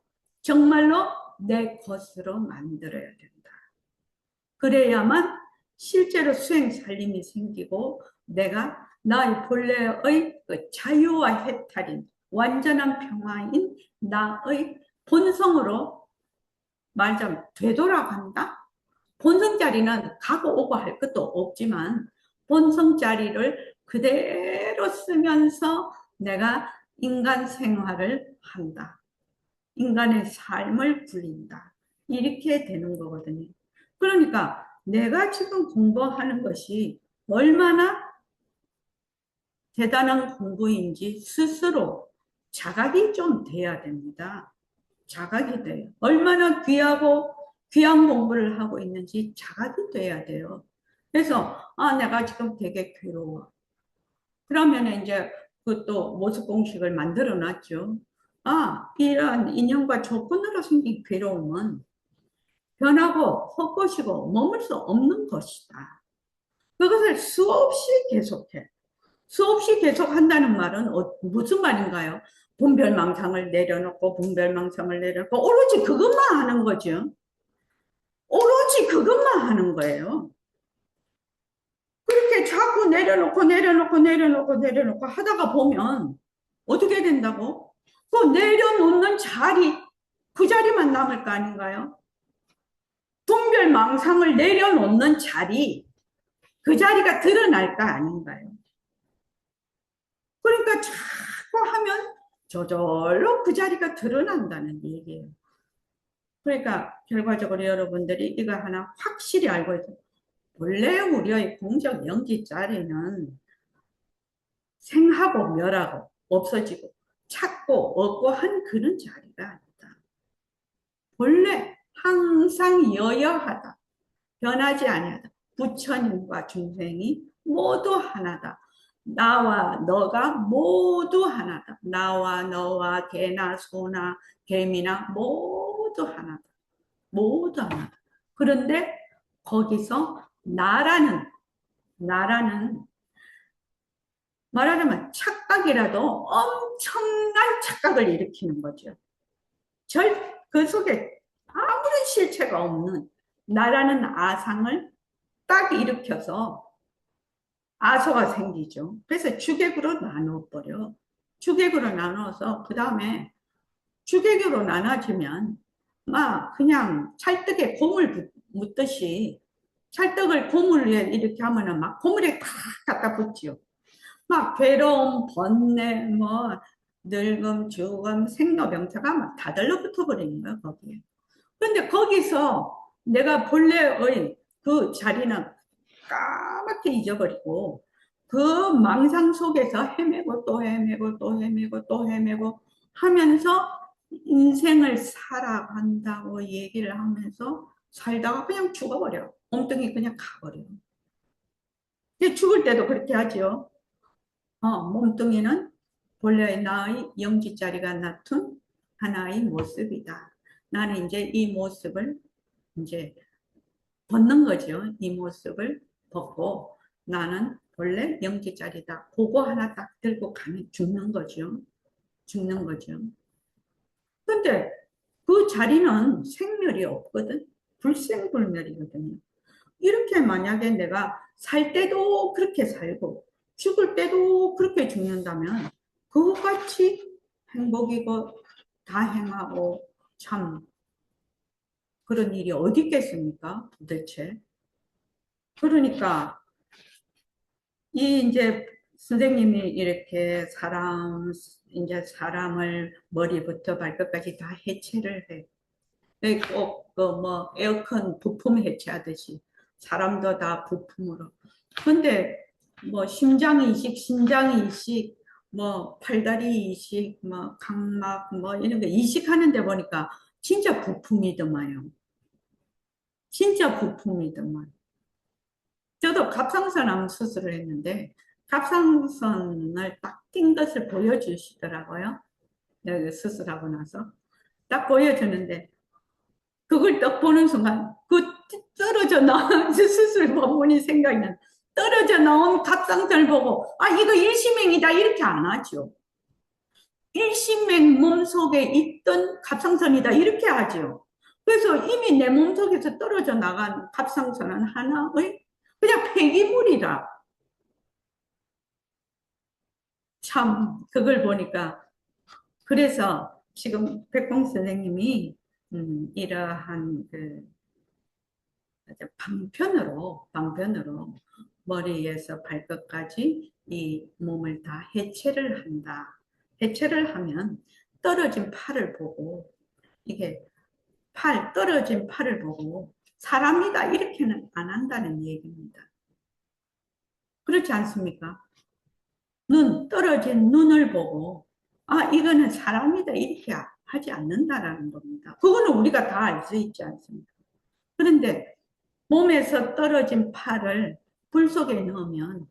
정말로 내 것으로 만들어야 된다. 그래야만 실제로 수행 살림이 생기고 내가 나의 본래의 그 자유와 해탈인 완전한 평화인 나의 본성으로 말하자면 되돌아간다. 본성 자리는 가고 오고 할 것도 없지만 본성 자리를 그대로 쓰면서 내가 인간 생활을 한다. 인간의 삶을 굴린다. 이렇게 되는 거거든요. 그러니까 내가 지금 공부하는 것이 얼마나 대단한 공부인지 스스로 자각이 좀 돼야 됩니다. 자각이 돼요. 얼마나 귀한 공부를 하고 있는지 자각이 돼야 돼요. 그래서, 내가 지금 되게 괴로워. 그러면 이제 그또 모습 공식을 만들어 놨죠. 이런 인연과 조건으로 생긴 괴로움은 변하고 헛것이고 머물 수 없는 것이다. 그것을 수없이 계속해. 수없이 계속한다는 말은 무슨 말인가요? 분별망상을 내려놓고 분별망상을 내려놓고 오로지 그것만 하는 거죠. 오로지 그것만 하는 거예요. 그렇게 자꾸 내려놓고 하다가 보면 어떻게 된다고? 그 내려놓는 자리, 그 자리만 남을 거 아닌가요? 분별망상을 내려놓는 자리, 그 자리가 드러날 거 아닌가요? 그러니까 자꾸 하면 저절로 그 자리가 드러난다는 얘기예요. 그러니까 결과적으로 여러분들이 이거 하나 확실히 알고 있어요. 원래 우리의 공적 영지자리는 생하고 멸하고 없어지고 찾고 얻고 한 그런 자리가 아니다. 본래 항상 여여하다. 변하지 아니하다. 부처님과 중생이 모두 하나다. 나와 너가 모두 하나다. 나와 너와 개나 소나 개미나 모두 하나다. 모두 하나다. 그런데 거기서 나라는 말하자면 착각이라도 엄청난 착각을 일으키는 거죠. 그 속에 아무런 실체가 없는 나라는 아상을 딱 일으켜서 아소가 생기죠. 그래서 주객으로 나눠버려. 주객으로 나눠서 그 다음에 주객으로 나눠지면 막 그냥 찰떡에 고물 묻듯이 찰떡을 고물 위에 이렇게 하면은 막 고물에 다 갖다 붙지요. 막 괴로움, 번뇌, 뭐 늙음, 죽음, 생로병사가 막 다 달라붙어 버리는 거야 거기에. 그런데 거기서 내가 본래의 그 자리는 까맣게 잊어버리고 그 망상 속에서 헤매고 또 헤매고 또 헤매고 또 헤매고 하면서 인생을 살아간다고 얘기를 하면서 살다가 그냥 죽어버려. 엉뚱이 그냥 가버려. 죽을 때도 그렇게 하죠. 몸뚱이는 본래의 나의 영지자리가 나툰 하나의 모습이다. 나는 이제 이 모습을 이제 벗는 거죠. 이 모습을 벗고 나는 원래 영지자리다. 그거 하나 딱 들고 가면 죽는 거죠. 죽는 거죠. 근데 그 자리는 생멸이 없거든. 불생불멸이거든요. 이렇게 만약에 내가 살 때도 그렇게 살고 죽을 때도 그렇게 죽는다면 그것같이 행복이고 다행하고 참 그런 일이 어디 있겠습니까? 도대체. 그러니까 이 이제 선생님이 이렇게 이제 사람을 머리부터 발끝까지 다 해체를 해. 꼭, 에어컨 부품 해체하듯이 사람도 다 부품으로. 근데, 심장 이식, 팔다리 이식, 각막, 이런 거 이식하는데 보니까 진짜 부품이더만요. 진짜 부품이더만. 저도 갑상선암 수술을 했는데 갑상선을 딱 띈 것을 보여주시더라고요. 여기 수술하고 나서 딱 보여주는데 그걸 딱 보는 순간 그 떨어져 나온 수술 본문이 생각이 나. 떨어져 나온 갑상선을 보고 이거 일시맹이다 이렇게 안 하죠. 일시맹 몸속에 있던 갑상선이다 이렇게 하죠. 그래서 이미 내 몸속에서 떨어져 나간 갑상선은 하나의 그냥 폐기물이다. 참 그걸 보니까 그래서 지금 백봉 선생님이 이러한 그 방편으로 머리에서 발끝까지 이 몸을 다 해체를 한다. 해체를 하면 떨어진 팔을 보고 이게 떨어진 팔을 보고 사람이다 이렇게는 안 한다는 얘기입니다. 그렇지 않습니까? 떨어진 눈을 보고 이거는 사람이다 이렇게 하지 않는다라는 겁니다. 그거는 우리가 다 알 수 있지 않습니까? 그런데 몸에서 떨어진 팔을 불 속에 넣으면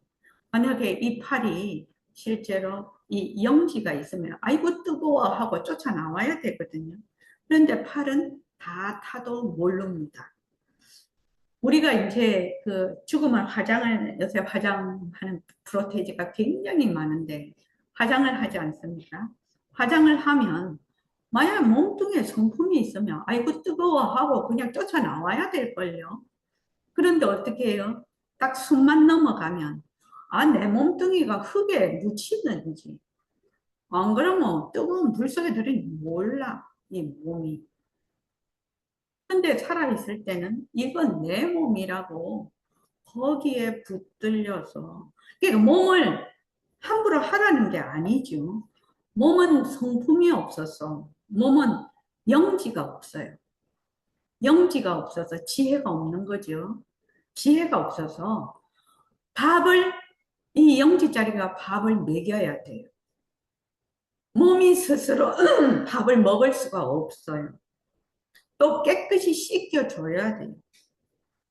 만약에 이 팔이 실제로 이 영지가 있으면 아이고 뜨거워 하고 쫓아나와야 되거든요. 그런데 팔은 다 타도 모릅니다. 우리가 이제 그 죽으면 요새 화장하는 프로테이지가 굉장히 많은데 화장을 하지 않습니까? 화장을 하면 만약 몸뚱이에 성품이 있으면 아이고 뜨거워 하고 그냥 쫓아나와야 될걸요. 그런데 어떻게 해요? 딱 숨만 넘어가면 내 몸뚱이가 흙에 묻히는지 안 그러면 뜨거운 불 속에 들으니 몰라 이 몸이. 근데 살아있을 때는 이건 내 몸이라고 거기에 붙들려서 그러니까 몸을 함부로 하라는 게 아니죠. 몸은 성품이 없어서 몸은 영지가 없어요. 영지가 없어서 지혜가 없는 거죠. 지혜가 없어서 이 영지자리가 밥을 먹여야 돼요. 몸이 스스로 밥을 먹을 수가 없어요. 또 깨끗이 씻겨줘야 돼요.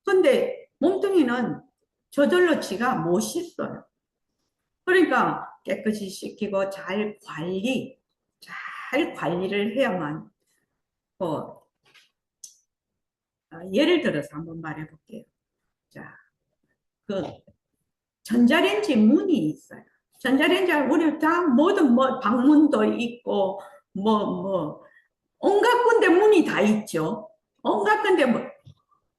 근데 몸뚱이는 저절로 지가 못 씻어요. 그러니까 깨끗이 씻기고 잘 관리를 해야만, 뭐, 예를 들어서 한번 말해 볼게요. 자, 그, 전자레인지 문이 있어요. 전자레인지, 우리 다 모든 방문도 있고, 온갖 군데 문이 다 있죠. 온갖 군데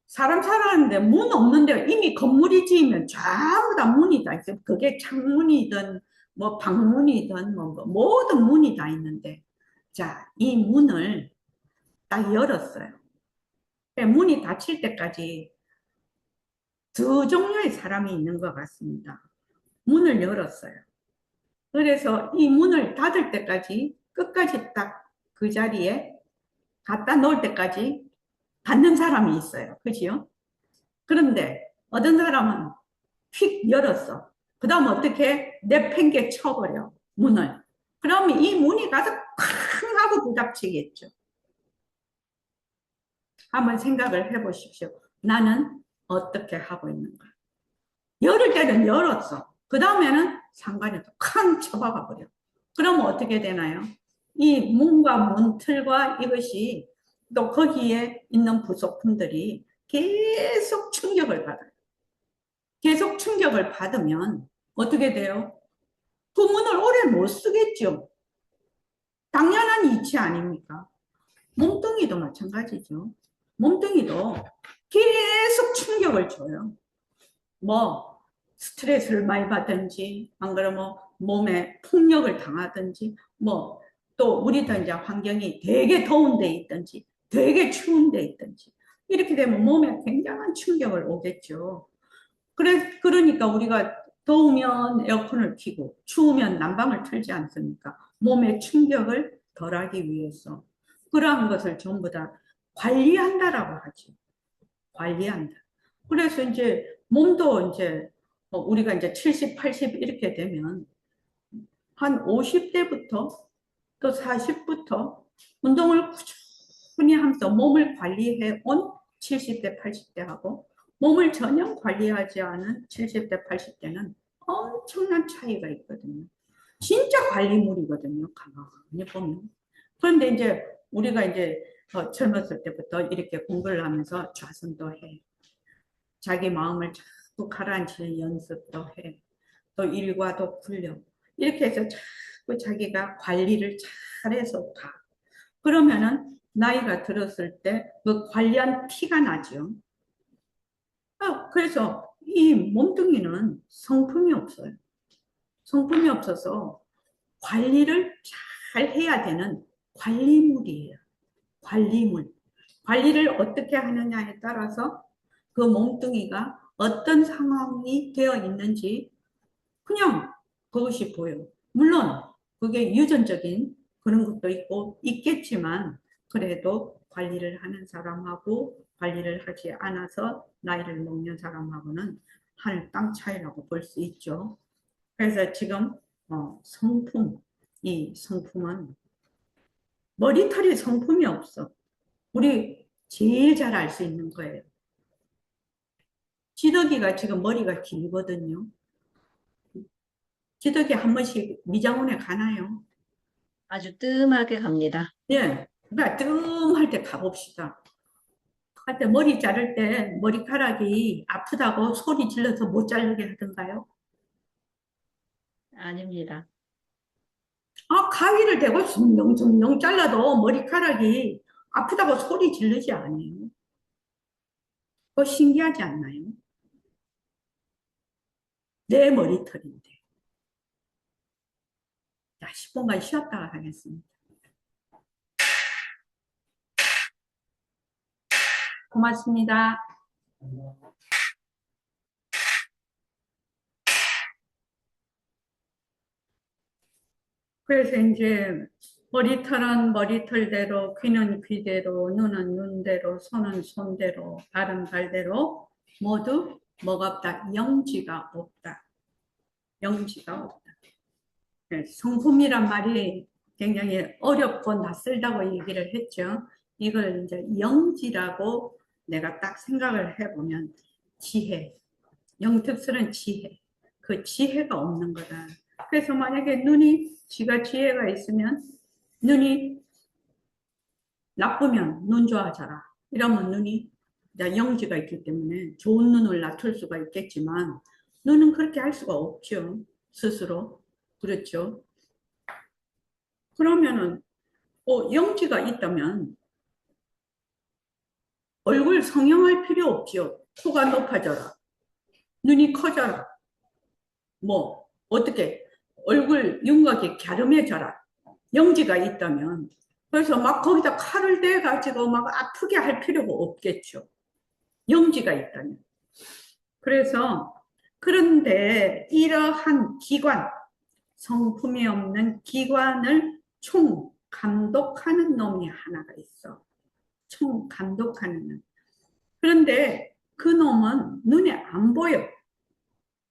사람 살았는데 문 없는데 이미 건물이 지으면 전부 다 문이 다 있어요. 그게 창문이든 방문이든 모든 문이 다 있는데 자, 이 문을 딱 열었어요. 문이 닫힐 때까지 두 종류의 사람이 있는 것 같습니다. 문을 열었어요. 그래서 이 문을 닫을 때까지 끝까지 딱 그 자리에 갖다 놓을 때까지 닫는 사람이 있어요. 그지요? 그런데 어떤 사람은 휙 열었어. 그 다음 어떻게 내팽개 쳐버려 문을. 그러면 이 문이 가서 쾅 하고 부닥치겠죠. 한번 생각을 해보십시오. 나는 어떻게 하고 있는가. 열을 때는 열었어. 그 다음에는 상관이 쾅 쳐박아 버려. 그러면 어떻게 되나요? 이 문과 문틀과 이것이 또 거기에 있는 부속품들이 계속 충격을 받아요. 계속 충격을 받으면 어떻게 돼요? 그 문을 오래 못 쓰겠죠. 당연한 이치 아닙니까? 몸뚱이도 마찬가지죠. 몸뚱이도 계속 충격을 줘요. 스트레스를 많이 받든지, 안 그러면 몸에 폭력을 당하든지, 또 우리도 이제 환경이 되게 더운 데 있든지, 되게 추운 데 있든지, 이렇게 되면 몸에 굉장한 충격을 오겠죠. 그러니까 우리가 더우면 에어컨을 켜고 추우면 난방을 틀지 않습니까? 몸의 충격을 덜하기 위해서. 그러한 것을 전부 다 관리한다라고 하죠. 관리한다. 그래서 이제 몸도 이제 우리가 이제 70, 80 이렇게 되면 한 50대부터 또 40부터 운동을 꾸준히 하면서 몸을 관리해 온 70대, 80대 하고 몸을 전혀 관리하지 않은 70대, 80대는 엄청난 차이가 있거든요. 진짜 관리물이거든요. 가만히 보면. 그런데 이제 우리가 이제 젊었을 때부터 이렇게 공부를 하면서 좌선도 해. 자기 마음을 자꾸 가라앉히는 연습도 해. 또 일과도 풀려. 이렇게 해서 자꾸 자기가 관리를 잘해서 가. 그러면은 나이가 들었을 때 그 관리한 티가 나죠. 그래서 이 몸뚱이는 성품이 없어요. 성품이 없어서 관리를 잘 해야 되는 관리물이에요. 관리물. 관리를 어떻게 하느냐에 따라서 그 몸뚱이가 어떤 상황이 되어 있는지 그냥 그것이 보여요. 물론 그게 유전적인 그런 것도 있고 있겠지만 그래도 관리를 하는 사람하고 관리를 하지 않아서 나이를 먹는 사람하고는 하늘 땅 차이라고 볼 수 있죠. 그래서 지금 성품, 이 성품은 머리털이 성품이 없어. 우리 제일 잘 알 수 있는 거예요. 지덕이가 지금 머리가 길거든요. 지덕이 한 번씩 미장원에 가나요? 아주 뜸하게 갑니다. 예. 그러니까 뜸할 때 가봅시다. 할 때 머리 자를 때 머리카락이 아프다고 소리 질러서 못 자르게 하던가요? 아닙니다. 가위를 대고 숭늉숭늉 잘라도 머리카락이 아프다고 소리 지르지 않아요. 그거 신기하지 않나요? 내 머리털인데. 자, 10분간 쉬었다가 하겠습니다. 고맙습니다. 그래서 이제 머리털은 머리털대로, 귀는 귀대로, 눈은 눈대로, 손은 손대로, 발은 발대로 모두 뭐가 없다? 영지가 없다. 영지가 없다. 성품이란 말이 굉장히 어렵고 낯설다고 얘기를 했죠. 이걸 이제 영지라고 내가 딱 생각을 해보면 지혜, 영특스러운 지혜, 그 지혜가 없는 거다. 그래서 만약에 눈이 지가 지혜가 있으면 눈이 나쁘면 눈 좋아져라. 이러면 눈이 영지가 있기 때문에 좋은 눈을 낳을 수가 있겠지만 눈은 그렇게 할 수가 없죠. 스스로. 그렇죠. 그러면은 영지가 있다면 얼굴 성형할 필요 없죠. 코가 높아져라. 눈이 커져라. 뭐 어떻게 얼굴 윤곽이 갸름해져라. 영지가 있다면 그래서 막 거기다 칼을 대가지고 막 아프게 할 필요가 없겠죠. 영지가 있다면. 그래서 그런데 이러한 기관, 성품이 없는 기관을 총 감독하는 놈이 하나가 있어. 총 감독하는 놈. 그런데 그 놈은 눈에 안 보여.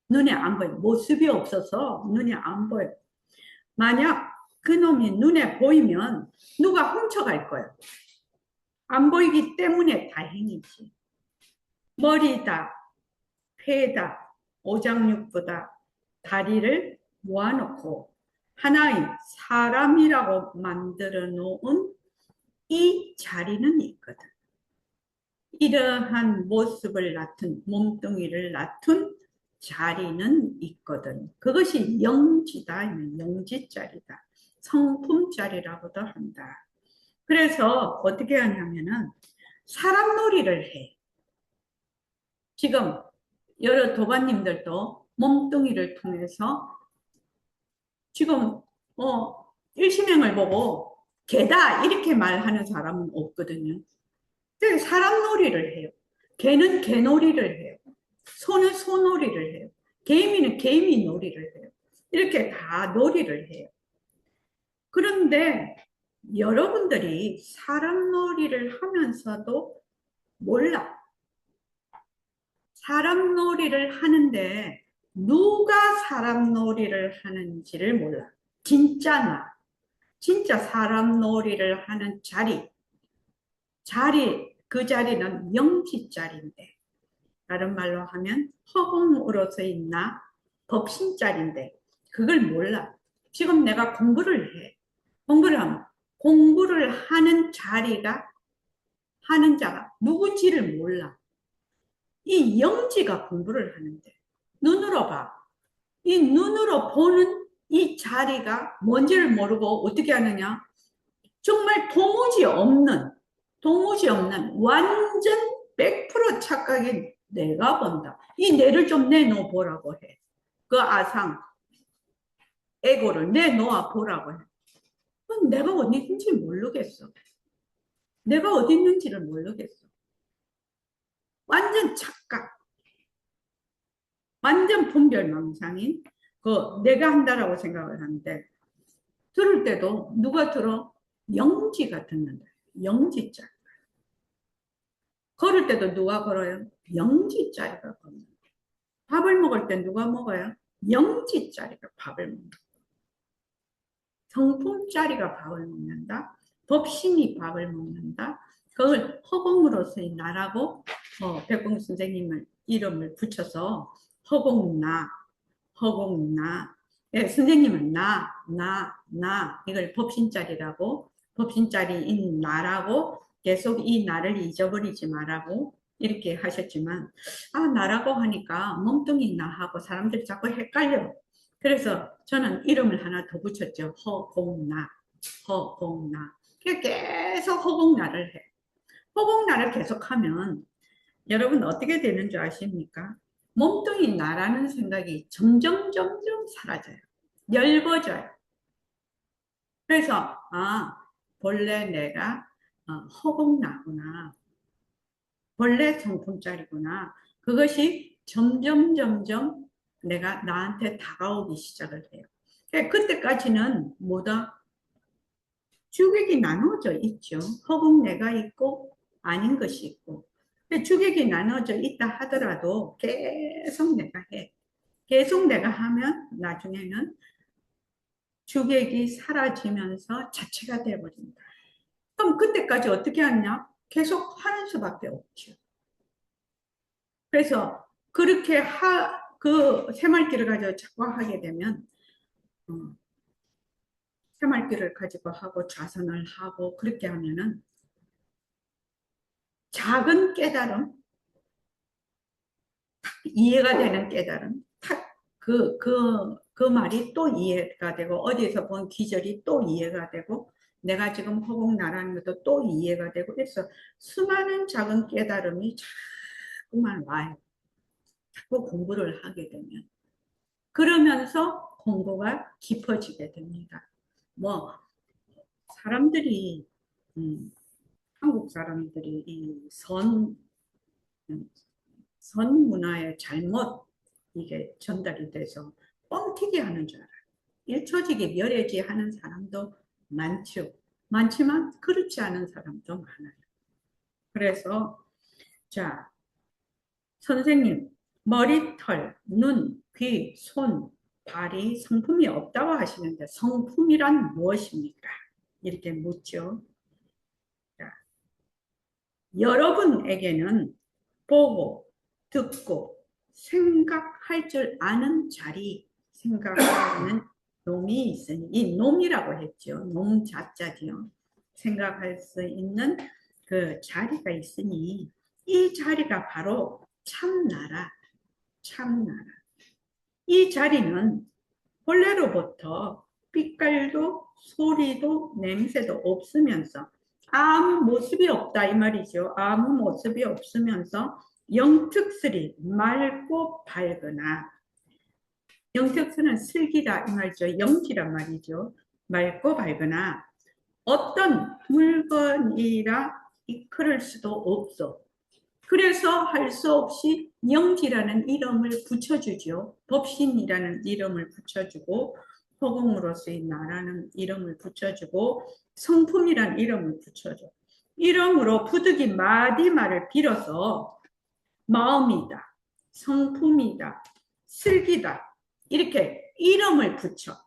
눈에 안 보여. 모습이 없어서 눈에 안 보여. 만약 그 놈이 눈에 보이면 누가 훔쳐갈 거야. 안 보이기 때문에 다행이지. 머리다, 폐다, 오장육부다, 다리를 모아놓고 하나의 사람이라고 만들어 놓은 이 자리는 있거든. 이러한 모습을 낳은 몸뚱이를 낳은 자리는 있거든. 그것이 영지다, 영지자리다. 성품자리라고도 한다. 그래서 어떻게 하냐면은 사람놀이를 해. 지금 여러 도반님들도 몸뚱이를 통해서 지금 일시명을 보고 개다 이렇게 말하는 사람은 없거든요. 사람놀이를 해요. 개는 개놀이를 해요. 소는 소놀이를 해요. 개미는 개미놀이를 해요. 이렇게 다 놀이를 해요. 그런데 여러분들이 사람놀이를 하면서도 몰라. 사람놀이를 하는데 누가 사람놀이를 하는지를 몰라. 진짜 나. 진짜 사람놀이를 하는 자리, 그 자리는 영지자리인데, 다른 말로 하면 허공으로서 있나 법신자리인데, 그걸 몰라. 지금 내가 공부를 해. 공부를 하는 자리가, 하는 자가 누군지를 몰라. 이 영지가 공부를 하는데, 눈으로 봐. 이 눈으로 보는 이 자리가 뭔지를 모르고 어떻게 하느냐? 정말 도무지 없는 완전 100% 착각인 내가 본다. 이 내를 좀 내놓아 보라고 해. 그 아상, 에고를 내놓아 보라고 해. 내가 어디 있는지 모르겠어. 내가 어디 있는지를 모르겠어. 완전 착각. 완전 분별망상인 내가 한다라고 생각을 하는데 들을 때도 누가 들어? 영지가 듣는다. 영지자. 걸을 때도 누가 걸어요? 영지짜리가 걸어요. 밥을 먹을 때 누가 먹어요? 영지짜리가 밥을 먹는다. 성품짜리가 밥을 먹는다. 법신이 밥을 먹는다. 그걸 허공으로서의 나라고 백봉 선생님을 이름을 붙여서 허공나, 허공나. 예, 선생님은 나 이걸 법신짜리라고 법신짜리인 나라고 계속 이 나를 잊어버리지 말라고 이렇게 하셨지만 나라고 하니까 몸뚱이 나하고 사람들이 자꾸 헷갈려. 그래서 저는 이름을 하나 더 붙였죠. 허공나, 허공나. 계속 허공나를 해. 허공나를 계속하면 여러분 어떻게 되는 줄 아십니까? 몸뚱이 나라는 생각이 점점 사라져요. 엷어져요. 그래서 본래 내가 허공나구나. 본래 성품짜리구나. 그것이 점점 내가 나한테 다가오기 시작을 해요. 그때까지는 뭐다? 주객이 나눠져 있죠. 허공 내가 있고 아닌 것이 있고. 주객이 나눠져 있다 하더라도 계속 내가 해. 계속 내가 하면 나중에는 주객이 사라지면서 자체가 되어버린다. 그럼 그때까지 어떻게 하냐? 계속 하는 수밖에 없죠. 그래서 그렇게 그 새말귀를 가지고 자꾸 하게 되면 새말귀를 가지고 하고 좌선을 하고 그렇게 하면은 작은 깨달음, 이해가 되는 깨달음, 그 말이 또 이해가 되고 어디에서 본 기절이 또 이해가 되고 내가 지금 허공나라는 것도 또 이해가 되고 그래서 수많은 작은 깨달음이 자꾸만 와요. 자꾸 공부를 하게 되면. 그러면서 공부가 깊어지게 됩니다. 뭐 사람들이 한국 사람들이 선 문화의 잘못 이게 전달이 돼서 뻥튀기 하는 줄 알아요. 일초직이 멸해지 하는 사람도 많죠. 많지만 그렇지 않은 사람도 많아요. 그래서 자 선생님 머리, 털, 눈, 귀, 손, 발이 성품이 없다고 하시는데 성품이란 무엇입니까? 이렇게 묻죠. 자, 여러분에게는 보고, 듣고, 생각할 줄 아는 자리, 생각하는 놈이 있으니, 이 놈이라고 했죠. 놈 자자지요. 생각할 수 있는 그 자리가 있으니, 이 자리가 바로 참나라, 참나라. 이 자리는 본래로부터 빛깔도 소리도 냄새도 없으면서 아무 모습이 없다 이 말이죠. 아무 모습이 없으면서 영특스리 맑고 밝으나 영특스는 슬기다 이 말이죠. 영지란 말이죠. 맑고 밝으나 어떤 물건이라 이끌을 수도 없어. 그래서 할 수 없이 영지라는 이름을 붙여주죠. 법신이라는 이름을 붙여주고 허공으로서의 나라는 이름을 붙여주고 성품이라는 이름을 붙여줘. 이름으로 부득이 마디말을 빌어서 마음이다, 성품이다, 슬기다 이렇게 이름을 붙여.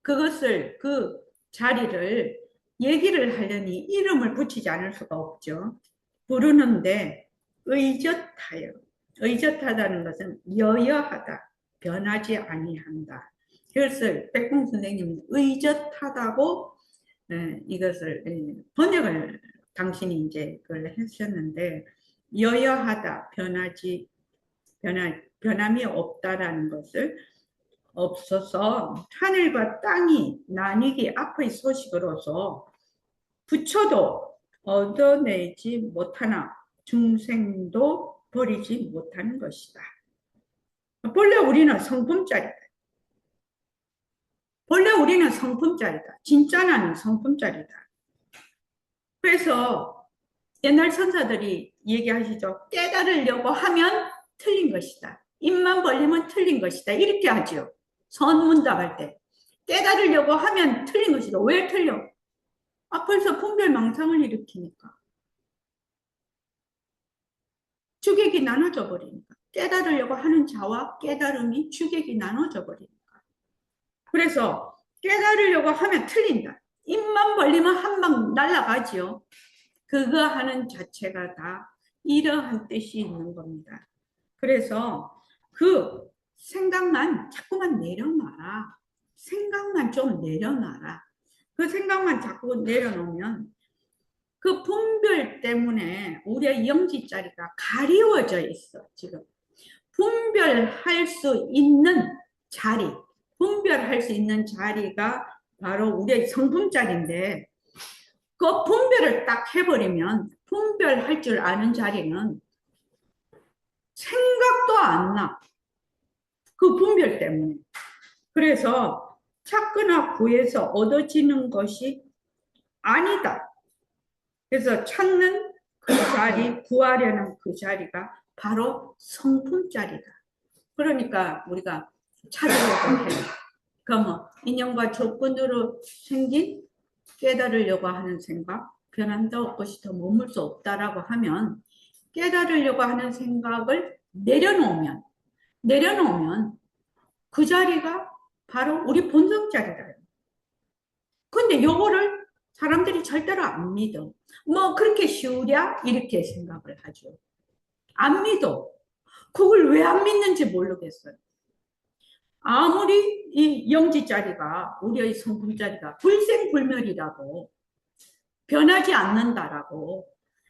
그것을 그 자리를 얘기를 하려니 이름을 붙이지 않을 수가 없죠. 부르는데 의젓하여. 의젓하다는 것은 여여하다. 변하지 아니한다. 그것을 백봉 선생님은 의젓하다고 이것을 번역을 당신이 이제 그걸 하셨는데 여여하다. 변함이 없다라는 것을 없어서 하늘과 땅이 나뉘기 앞의 소식으로서 부처도 얻어내지 못하나 중생도 버리지 못하는 것이다. 본래 우리는 성품짜리다. 본래 우리는 성품짜리다. 진짜 나는 성품짜리다. 그래서 옛날 선사들이 얘기하시죠. 깨달으려고 하면 틀린 것이다. 입만 벌리면 틀린 것이다. 이렇게 하죠. 선문답할 때. 깨달으려고 하면 틀린 것이다. 왜 틀려? 벌써 분별망상을 일으키니까. 주객이 나눠져 버리니까. 깨달으려고 하는 자와 깨달음이 주객이 나눠져 버리니까. 그래서 깨달으려고 하면 틀린다. 입만 벌리면 한 방 날아가지요. 그거 하는 자체가 다 이러한 뜻이 있는 겁니다. 그래서 그 생각만 자꾸만 내려놔라. 생각만 좀 내려놔라. 그 생각만 자꾸 내려놓으면 그 분별 때문에 우리의 영지자리가 가리워져 있어, 지금. 분별할 수 있는 자리, 분별할 수 있는 자리가 바로 우리의 성품자리인데, 그 분별을 딱 해버리면, 분별할 줄 아는 자리는 생각도 안 나. 그 분별 때문에. 그래서 찾거나 구해서 얻어지는 것이 아니다. 그래서 찾는 그 자리, 구하려는 그 자리가 바로 성품자리다. 그러니까 우리가 찾으려고 해요. 그러면 인연과 조건으로 생긴 깨달으려고 하는 생각, 변한다 것이 더 머물 수 없다라고 하면 깨달으려고 하는 생각을 내려놓으면 그 자리가 바로 우리 본성 자리다. 근데 요거를 사람들이 절대로 안 믿어. 뭐 그렇게 쉬우랴? 이렇게 생각을 하죠. 안 믿어. 그걸 왜 안 믿는지 모르겠어요. 아무리 이 영지자리가 우리의 성품자리가 불생불멸이라고 변하지 않는다라고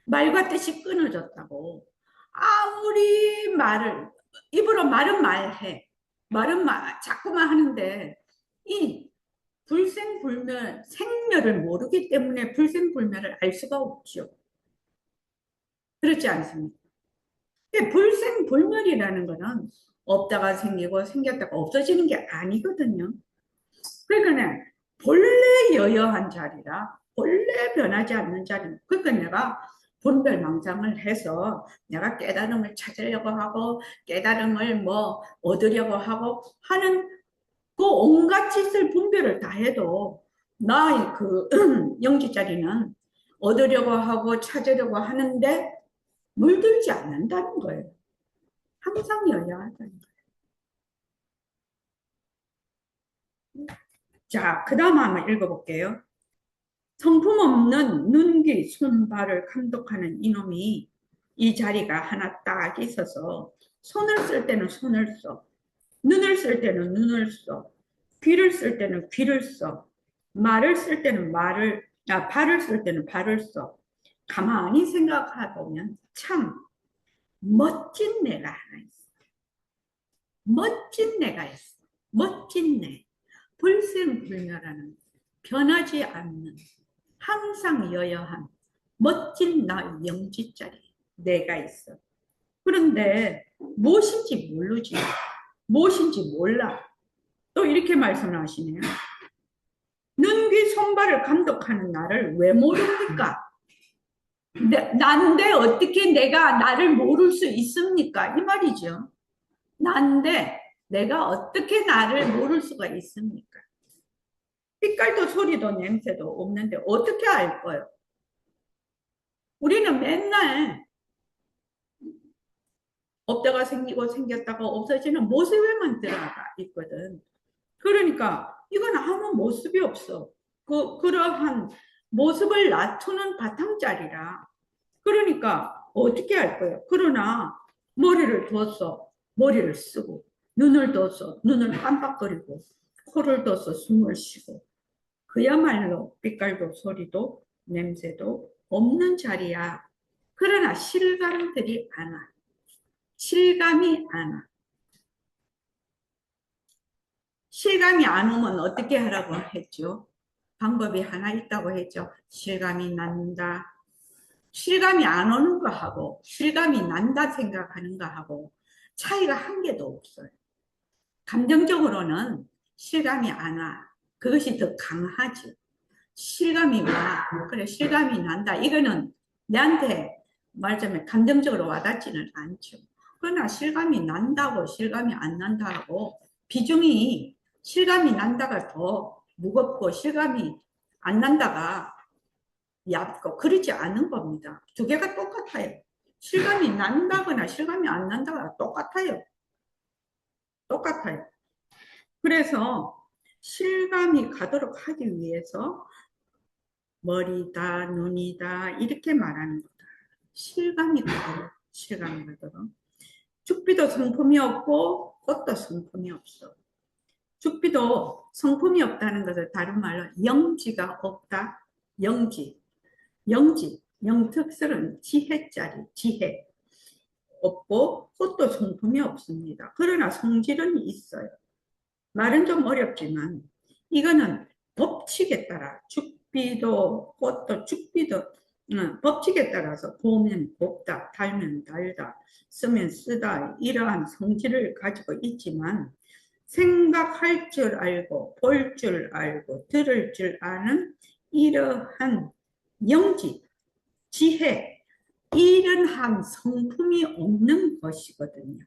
말과 뜻이 끊어졌다고 아무리 말을 입으로 말은 말해 말은 자꾸만 하는데 이 불생불멸 생멸을 모르기 때문에 불생불멸을 알 수가 없죠. 그렇지 않습니까? 근데 불생불멸이라는 거는 없다가 생기고 생겼다가 없어지는 게 아니거든요. 그러니까 본래 여여한 자리라 본래 변하지 않는 자리. 그러니까 내가 분별망상을 해서 내가 깨달음을 찾으려고 하고 깨달음을 뭐 얻으려고 하고 하는 그 온갖 짓을 분별을 다 해도 나의 그 영지자리는 얻으려고 하고 찾으려고 하는데 물들지 않는다는 거예요. 항상 여여하다는 거예요. 자, 그 다음 한번 읽어볼게요. 성품 없는 눈, 귀, 손, 발을 감독하는 이놈이 이 자리가 하나 딱 있어서 손을 쓸 때는 손을 써. 눈을 쓸 때는 눈을 써. 귀를 쓸 때는 귀를 써. 말을 쓸 때는 발을 쓸 때는 발을 써. 가만히 생각하다 보면 참 멋진 내가 하나 있어. 멋진 내가 있어. 멋진 내. 불생불멸하는 변하지 않는 항상 여여한 멋진 나 영지자리 내가 있어. 그런데 무엇인지 모르지. 무엇인지 몰라. 또 이렇게 말씀을 하시네요. 눈, 귀, 손발을 감독하는 나를 왜 모릅니까? 난데 어떻게 내가 나를 모를 수 있습니까? 이 말이죠. 난데 내가 어떻게 나를 모를 수가 있습니까? 빛깔도 소리도 냄새도 없는데 어떻게 알 거예요? 우리는 맨날 없다가 생기고 생겼다가 없어지는 모습에만 들어가 있거든. 그러니까 이건 아무 모습이 없어. 그러한 모습을 낮추는 바탕자리라. 그러니까 어떻게 할 거예요? 그러나 머리를 뒀어. 머리를 쓰고 눈을 뒀어. 눈을 깜빡거리고 코를 뒀어. 숨을 쉬고 그야말로 빛깔도 소리도 냄새도 없는 자리야. 그러나 실감들이 안 와. 실감이 안 와. 실감이 안 오면 어떻게 하라고 했죠? 방법이 하나 있다고 했죠. 실감이 난다. 실감이 안 오는 거하고 실감이 난다 생각하는 거하고 차이가 한 개도 없어요. 감정적으로는 실감이 안 와. 그것이 더 강하죠. 실감이 와. 그래, 실감이 난다. 이거는 내한테 말하자면 감정적으로 와닿지는 않죠. 그러나 실감이 난다고 실감이 안 난다고 비중이 실감이 난다가 더 무겁고 실감이 안 난다가 얇고 그러지 않은 겁니다. 두 개가 똑같아요. 실감이 난다거나 실감이 안 난다거나 똑같아요. 똑같아요. 그래서 실감이 가도록 하기 위해서 머리다, 눈이다 이렇게 말하는 거다. 실감이 가도록, 실감이 가도록. 죽비도 성품이 없고 꽃도 성품이 없어. 죽비도 성품이 없다는 것을 다른 말로 영지가 없다. 영지, 영지, 영특스러운 지혜짜리, 지혜. 없고 꽃도 성품이 없습니다. 그러나 성질은 있어요. 말은 좀 어렵지만 이거는 법칙에 따라 죽비도 꽃도 죽비도 법칙에 따라서 보면 곱다, 달면 달다, 쓰면 쓰다 이러한 성질을 가지고 있지만 생각할 줄 알고 볼 줄 알고 들을 줄 아는 이러한 영지, 지혜 이러한 성품이 없는 것이거든요.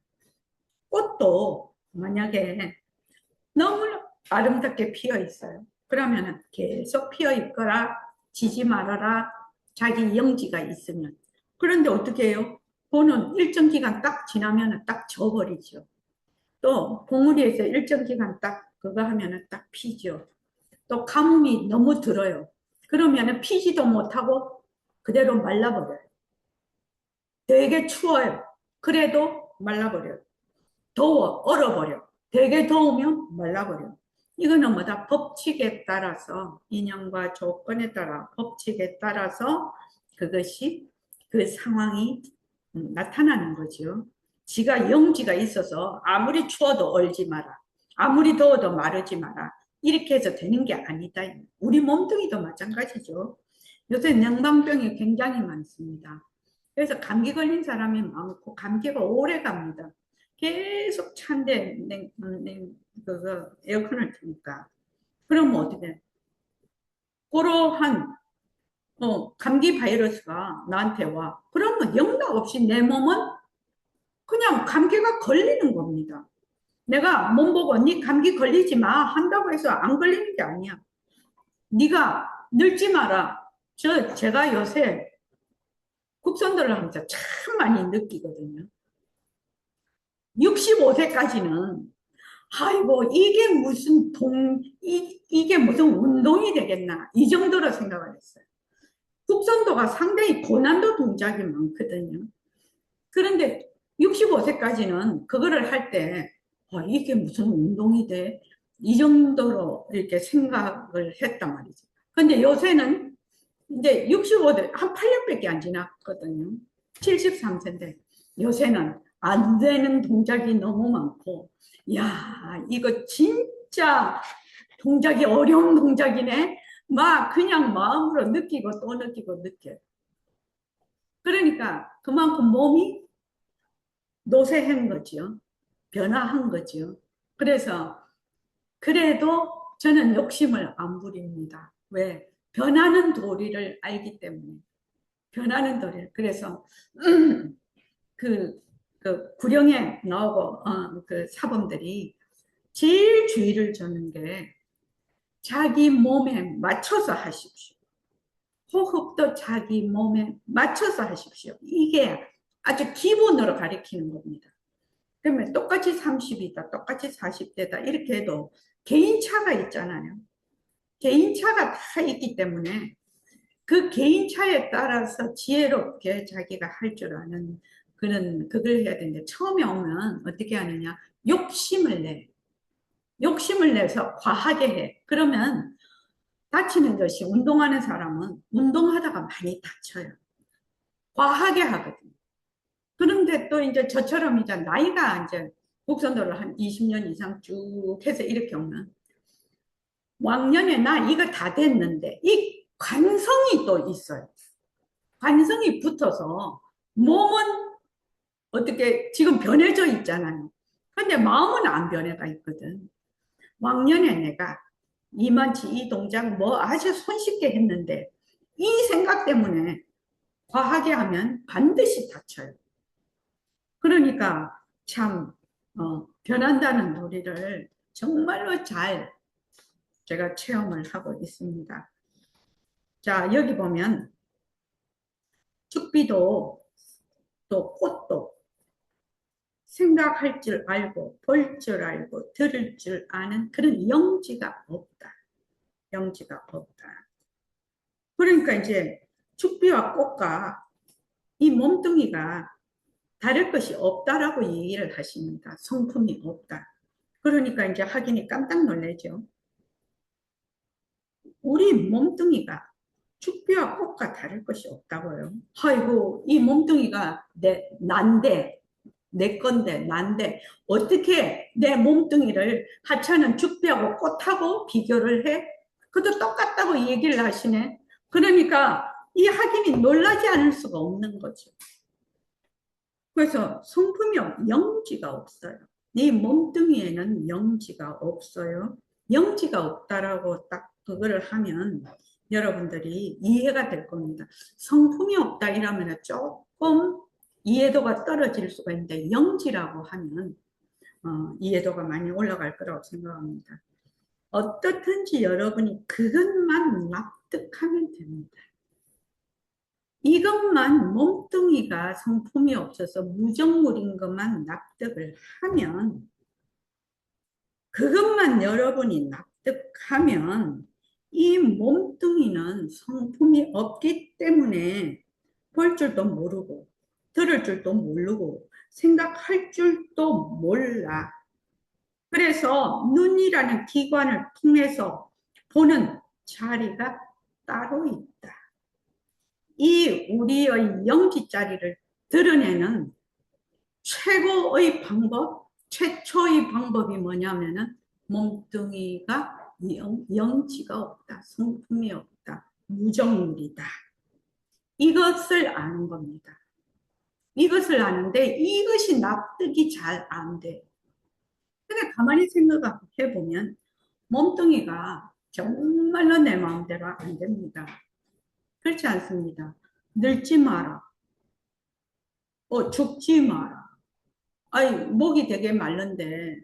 꽃도 만약에 너무 아름답게 피어 있어요. 그러면 계속 피어 있거라, 지지 말아라, 자기 영지가 있으면. 그런데 어떻게 해요? 보는 일정 기간 딱 지나면 딱 져버리죠. 또 봉우리에서 일정 기간 딱 그거 하면 딱 피죠. 또 가뭄이 너무 들어요. 그러면 피지도 못하고 그대로 말라버려요. 되게 추워요. 그래도 말라버려요. 더워, 얼어버려. 되게 더우면 말라버려. 이거는 뭐다? 법칙에 따라서, 인연과 조건에 따라, 법칙에 따라서 그것이, 그 상황이 나타나는 거죠. 지가 영지가 있어서 아무리 추워도 얼지 마라. 아무리 더워도 마르지 마라. 이렇게 해서 되는 게 아니다. 우리 몸뚱이도 마찬가지죠. 요새 냉방병이 굉장히 많습니다. 그래서 감기 걸린 사람이 많고 감기가 오래 갑니다. 계속 찬데 그거 에어컨을 트니까 그러면 어떻게 그러한 감기 바이러스가 나한테 와 그러면 영락 없이 내 몸은 그냥 감기가 걸리는 겁니다. 내가 몸 보고 네 감기 걸리지 마 한다고 해서 안 걸리는 게 아니야. 네가 늙지 마라. 제가 요새 국선들을 하면서 참 많이 느끼거든요. 65세까지는 아이고 이게 무슨 운동이 되겠나 이 정도로 생각을 했어요. 국선도가 상당히 고난도 동작이 많거든요. 그런데 65세까지는 그거를 할 때 이게 무슨 운동이 돼? 이 정도로 이렇게 생각을 했단 말이죠. 근데 요새는 이제 65세 한 8년밖에 안 지났거든요. 73세인데 요새는 안 되는 동작이 너무 많고 야 이거 진짜 동작이 어려운 동작이네 막 그냥 마음으로 느끼고 또 느끼고 느껴요. 그러니까 그만큼 몸이 노쇠한 거죠. 변화한 거죠. 그래서 그래도 저는 욕심을 안 부립니다. 왜? 변하는 도리를 알기 때문에. 변하는 도리. 그래서 그, 그 구령에 나오고 그 사범들이 제일 주의를 주는 게 자기 몸에 맞춰서 하십시오. 호흡도 자기 몸에 맞춰서 하십시오. 이게 아주 기본으로 가리키는 겁니다. 그러면 똑같이 30이다, 똑같이 40대다 이렇게 해도 개인차가 있잖아요. 개인차가 다 있기 때문에 그 개인차에 따라서 지혜롭게 자기가 할 줄 아는 그걸 해야 되는데 처음에 오면 어떻게 하느냐 욕심을 내 욕심을 내서 과하게 해 그러면 다치는 것이 운동하는 사람은 운동하다가 많이 다쳐요. 과하게 하거든요. 그런데 또 이제 저처럼 이제 나이가 이제 곡선도를 한 20년 이상 쭉 해서 이렇게 오면 왕년에 나 이거 다 됐는데 이 관성이 또 있어요. 관성이 붙어서 몸은 어떻게 지금 변해져 있잖아요. 근데 마음은 안 변해가 있거든. 왕년에 내가 이만치 이 동작 뭐 아주 손쉽게 했는데 이 생각 때문에 과하게 하면 반드시 다쳐요. 그러니까 참 변한다는 논리를 정말로 잘 제가 체험을 하고 있습니다. 자 여기 보면 죽비도 또 꽃도 생각할 줄 알고 볼 줄 알고 들을 줄 아는 그런 영지가 없다. 영지가 없다. 그러니까 이제 죽비와 꽃과 이 몸뚱이가 다를 것이 없다라고 얘기를 하십니다. 성품이 없다. 그러니까 이제 확인이 깜짝 놀라죠. 우리 몸뚱이가 죽비와 꽃과 다를 것이 없다고요. 아이고, 이 몸뚱이가 난데, 내 건데, 난데, 어떻게 내 몸뚱이를 하찮은 죽비하고 꽃하고 비교를 해? 그것도 똑같다고 얘기를 하시네. 그러니까 이 확인이 놀라지 않을 수가 없는 거죠. 그래서 성품이 영지가 없어요. 네 몸뚱이에는 영지가 없어요. 영지가 없다라고 딱 그거를 하면 여러분들이 이해가 될 겁니다. 성품이 없다 이러면 조금 이해도가 떨어질 수가 있는데 영지라고 하면 이해도가 많이 올라갈 거라고 생각합니다. 어떻든지 여러분이 그것만 납득하면 됩니다. 이것만 몸뚱이가 성품이 없어서 무정물인 것만 납득을 하면 그것만 여러분이 납득하면 이 몸뚱이는 성품이 없기 때문에 볼 줄도 모르고 들을 줄도 모르고 생각할 줄도 몰라. 그래서 눈이라는 기관을 통해서 보는 자리가 따로 있다. 이 우리의 영지자리를 드러내는 최고의 방법, 최초의 방법이 뭐냐면은 몸뚱이가 영지가 없다, 성품이 없다, 무정물이다. 이것을 아는 겁니다. 이것을 아는데 이것이 납득이 잘 안 돼. 근데 가만히 생각해 보면 몸뚱이가 정말로 내 마음대로 안 됩니다. 그렇지 않습니다. 늙지 마라. 죽지 마라. 아니, 목이 되게 마른데,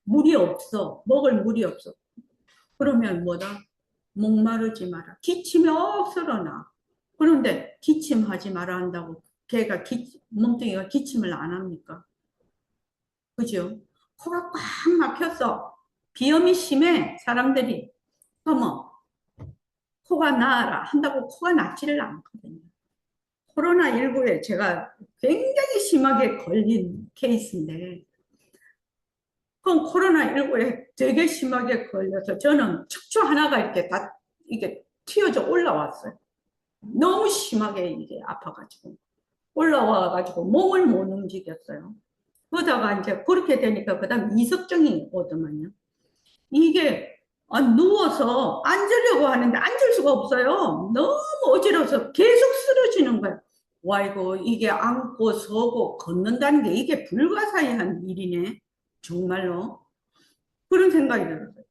물이 없어. 먹을 물이 없어. 그러면 뭐다? 목마르지 마라. 기침이 억서러 나. 그런데 기침하지 마라 한다고 걔가 몸뚱이가 기침을 안 합니까? 그죠? 코가 꽉 막혔어. 비염이 심해. 사람들이. 어머, 코가 나아라 한다고 코가 낫지를 않거든요. 코로나19에 제가 굉장히 심하게 걸린 케이스인데, 그럼 코로나19에 되게 심하게 걸려서 저는 척추 하나가 이렇게 다 이게 튀어져 올라왔어요. 너무 심하게 이게 아파가지고. 올라와가지고 몸을 못 움직였어요. 그러다가 이제 그렇게 되니까 그 다음 이석증이 오더만요. 이게 누워서 앉으려고 하는데 앉을 수가 없어요. 너무 어지러워서 계속 쓰러지는 거예요. 와, 이게 앉고 서고 걷는다는 게 이게 불가사의한 일이네. 정말로. 그런 생각이 들었어요.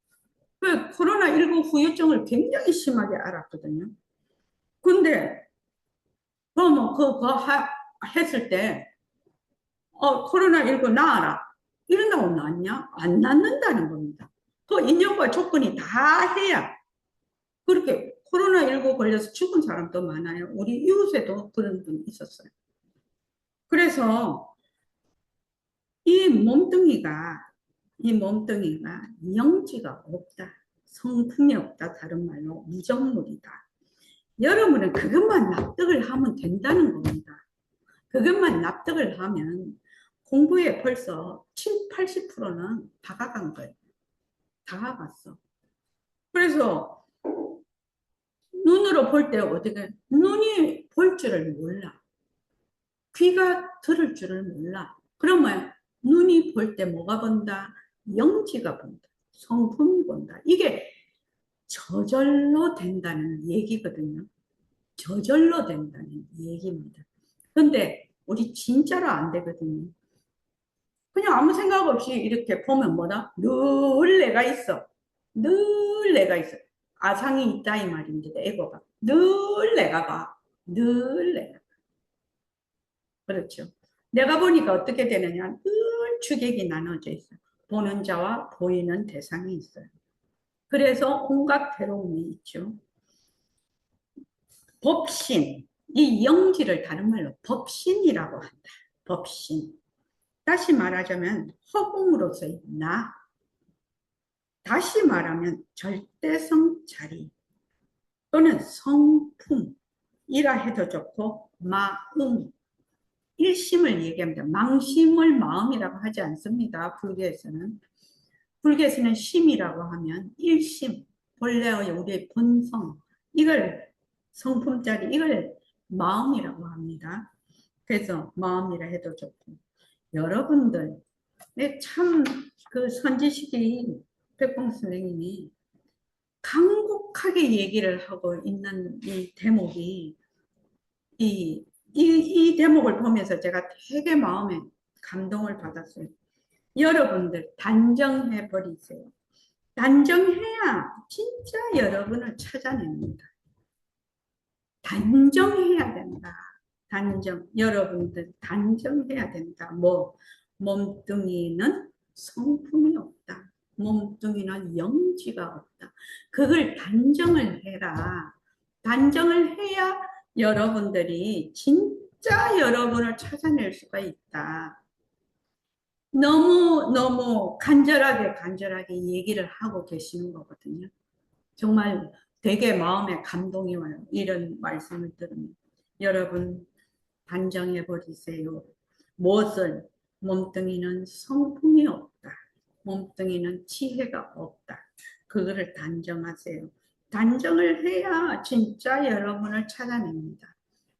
그 코로나19 후유증을 굉장히 심하게 알았거든요. 근데, 그러면 했을 때, 코로나19 나아라. 이런다고 낫냐? 안 낫는다는 겁니다. 그 인연과 조건이 다 해야. 그렇게 코로나19 걸려서 죽은 사람도 많아요. 우리 이웃에도 그런 분이 있었어요. 그래서 이 몸뚱이가 영지가 없다. 성품이 없다. 다른 말로 무정물이다. 여러분은 그것만 납득을 하면 된다는 겁니다. 그것만 납득을 하면 공부에 벌써 7, 80%는 다가간 거예요. 다가갔어. 그래서 눈으로 볼 때 어떻게 눈이 볼 줄을 몰라. 귀가 들을 줄을 몰라. 그러면 눈이 볼 때 뭐가 본다? 영지가 본다. 성품이 본다. 이게 저절로 된다는 얘기거든요. 저절로 된다는 얘기입니다. 근데 우리 진짜로 안 되거든요. 그냥 아무 생각 없이 이렇게 보면 뭐다? 늘 내가 있어. 늘 내가 있어. 아상이 있다 이 말입니다. 에고가. 늘 내가 봐. 늘 내가. 그렇죠. 내가 보니까 어떻게 되느냐. 늘 주객이 나눠져 있어요. 보는 자와 보이는 대상이 있어요. 그래서 온갖 괴로움이 있죠. 법신. 이 영지를 다른 말로 법신이라고 한다. 법신. 다시 말하자면 허공으로서의 나. 다시 말하면 절대성 자리 또는 성품이라 해도 좋고 마음, 일심을 얘기합니다. 망심을 마음이라고 하지 않습니다. 불교에서는. 불교에서는 심이라고 하면 일심, 본래의 우리의 본성, 이걸 성품짜리, 이걸 마음이라고 합니다. 그래서 마음이라 해도 좋고 여러분들 참 그 선지식이 백봉 선생님이 간곡하게 얘기를 하고 있는 이 대목이 이 대목을 보면서 제가 되게 마음에 감동을 받았어요. 여러분들 단정해 버리세요. 단정해야 진짜 여러분을 찾아냅니다. 단정해야 된다. 단정. 여러분들 단정해야 된다. 뭐 몸뚱이는 성품이 없다. 몸뚱이는 영지가 없다. 그걸 단정을 해라. 단정을 해야 여러분들이 진짜 여러분을 찾아낼 수가 있다. 너무 간절하게 얘기를 하고 계시는 거거든요. 정말 되게 마음에 감동이 와요. 이런 말씀을 들으면. 여러분, 단정해 버리세요. 무엇을? 몸뚱이는 성품이 없다. 몸뚱이는 지혜가 없다. 그거를 단정하세요. 단정을 해야 진짜 여러분을 찾아냅니다.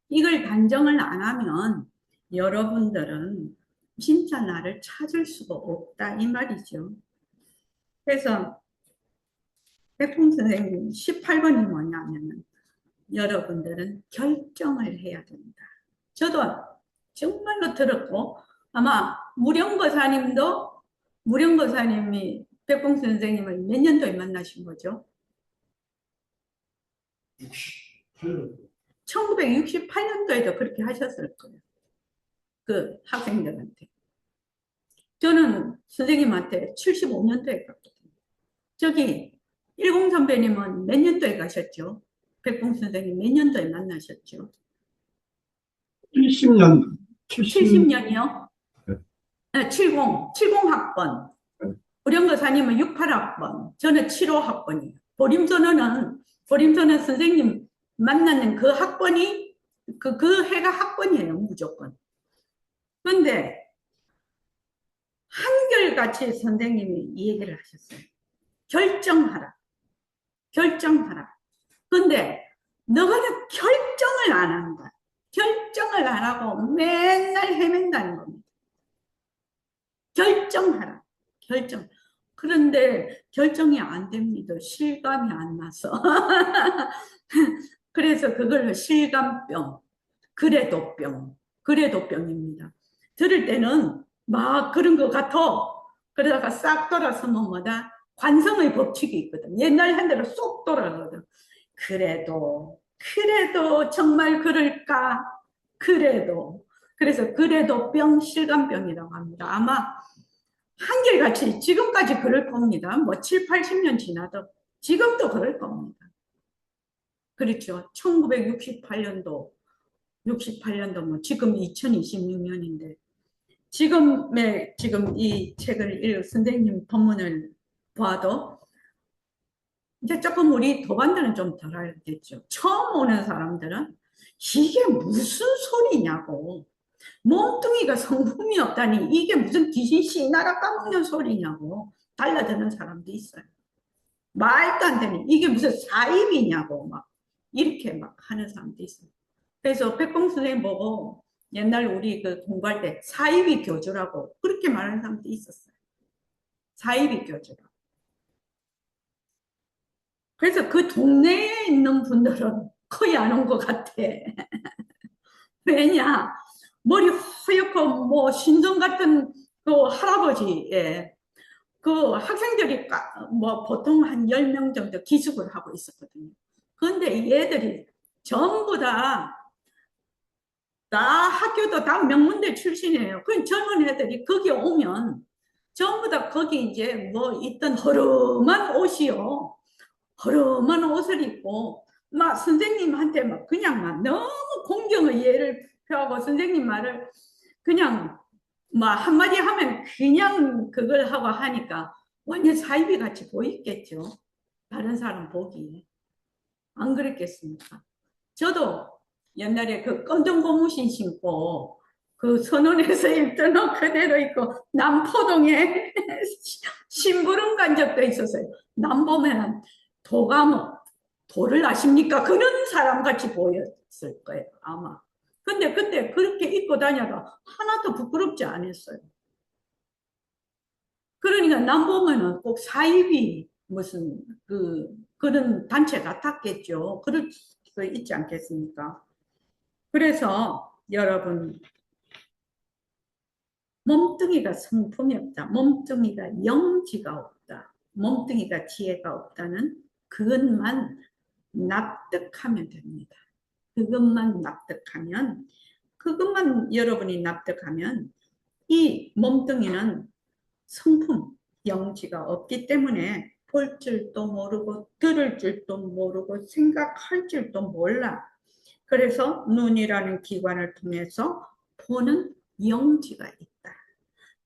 이걸 단정을 안 하면 여러분들은 진짜 나를 찾을 수가 없다 이 말이죠. 그래서 백풍 선생님 18번이 뭐냐면 여러분들은 결정을 해야 된다. 저도 정말로 들었고 아마 무령거사님이 백풍 선생님을 몇 년도에 만나신 거죠? 1968년도에도 그렇게 하셨을 거예요. 그 학생들한테. 저는 선생님한테 75년도에 갔거든요. 저기 일공 선배님은 몇 년도에 가셨죠? 백봉 선생님 몇 년도에 만나셨죠? 70년, 70년이요? 네, 70학번. 우령거사님은 68학번. 저는 75학번이에요. 보림선언은 선생님 만나는 그 학번이, 그 해가 학번이에요, 무조건. 그런데 한결같이 선생님이 이 얘기를 하셨어요. 결정하라. 근데 너는 결정을 안 한다. 결정을 안 하고 맨날 헤맨다는 겁니다. 결정하라. 그런데 결정이 안 됩니다. 실감이 안 나서. 그래서 그걸로 실감병, 그래도 병입니다. 들을 때는 막 그런 것 같아. 그러다가 싹 돌아서면 뭐다? 관성의 법칙이 있거든. 옛날 한 대로 쏙 돌아가거든. 그래도 정말 그럴까? 그래서 그래도 병, 실감병이라고 합니다. 아마 한결같이 지금까지 그럴 겁니다. 뭐 7, 80년 지나도 지금도 그럴 겁니다. 그렇죠. 1968년도 뭐 지금 2026년인데 지금 이 책을 읽은 선생님 본문을 봐도 이제 조금 우리 도반들은 좀 덜 알겠죠. 처음 오는 사람들은 이게 무슨 소리냐고. 몸뚱이가 성품이 없다니 이게 무슨 귀신 씨나라 까먹는 소리냐고 달라드는 사람도 있어요. 말도 안 되는 이게 무슨 사입이냐고 막 이렇게 막 하는 사람도 있어요. 그래서 백봉 선생님 보고 옛날 우리 그 공부할 때 사입이 교주라고 그렇게 말하는 사람도 있었어요. 사입이 교주라고. 그래서 그 동네에 있는 분들은 거의 안 온 것 같아. 왜냐? 머리 허옇고 뭐 신성 같은 그 할아버지, 예. 그 학생들이 뭐 보통 한 10명 정도 기숙을 하고 있었거든요. 그런데 이 애들이 전부 다 학교도 다 명문대 출신이에요. 그 젊은 애들이 거기 오면 전부 다 거기 이제 뭐 있던 허름한 옷을 입고 막 선생님한테 막 그냥 막 너무 공경의 예를 표하고 선생님 말을 그냥 막 한마디 하면 그냥 그걸 하고 하니까 완전 사이비 같이 보이겠죠. 다른 사람 보기에. 안 그랬겠습니까? 저도 옛날에 그 검정 고무신 신고 그 선원에서 입던 옷 그대로 입고 남포동에 심부름 간 적도 있었어요. 남 보면은 도감은 도를 아십니까? 그런 사람 같이 보였을 거예요, 아마. 근데 그때 그렇게 입고 다녀도 하나도 부끄럽지 않았어요. 그러니까 남 보면은 꼭 사이비 무슨 그런 단체 같았겠죠. 그럴 수 있지 않겠습니까? 그래서 여러분, 몸뚱이가 성품이 없다. 몸뚱이가 영지가 없다. 몸뚱이가 지혜가 없다는 그것만 납득하면 됩니다. 그것만 납득하면, 그것만 여러분이 납득하면 이 몸뚱이는 성품, 영지가 없기 때문에 볼 줄도 모르고 들을 줄도 모르고 생각할 줄도 몰라. 그래서 눈이라는 기관을 통해서 보는 영지가 있다.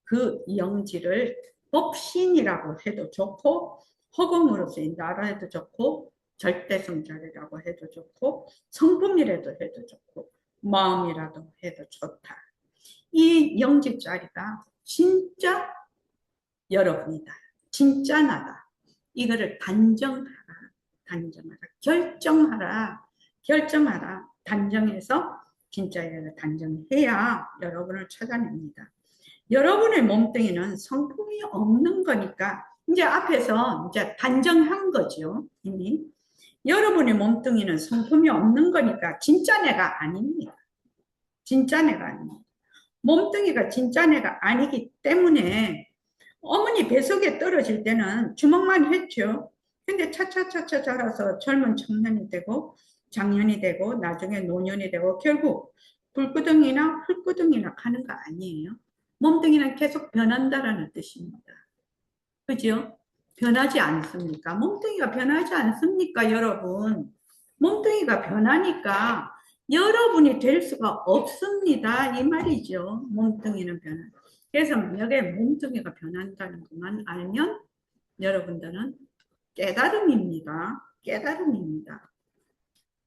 그 영지를 법신이라고 해도 좋고 허공으로서 인다라 해도 좋고 절대성자리라고 해도 좋고 성품이라도 해도 좋고 마음이라도 해도 좋다. 이 영지짜리가 진짜 여러분이다. 진짜 나다. 이거를 단정하라. 단정하라. 결정하라. 결정하라. 단정해서 진짜를 단정해야 여러분을 찾아냅니다. 여러분의 몸뚱이는 성품이 없는 거니까 이제 앞에서 이제 단정한 거죠. 이미. 여러분의 몸뚱이는 성품이 없는 거니까 진짜 내가 아닙니다. 진짜 내가 아닙니다. 몸뚱이가 진짜 내가 아니기 때문에 어머니 뱃속에 떨어질 때는 주먹만 했죠. 근데 차차차차 자라서 젊은 청년이 되고 장년이 되고 나중에 노년이 되고 결국 불구덩이나 흙구덩이나 가는 거 아니에요. 몸뚱이는 계속 변한다라는 뜻입니다. 그죠? 변하지 않습니까? 몸뚱이가 변하지 않습니까, 여러분? 몸뚱이가 변하니까 여러분이 될 수가 없습니다. 이 말이죠. 몸뚱이는 변화. 그래서 만약에 몸뚱이가 변한다는 것만 알면 여러분들은 깨달음입니다. 깨달음입니다.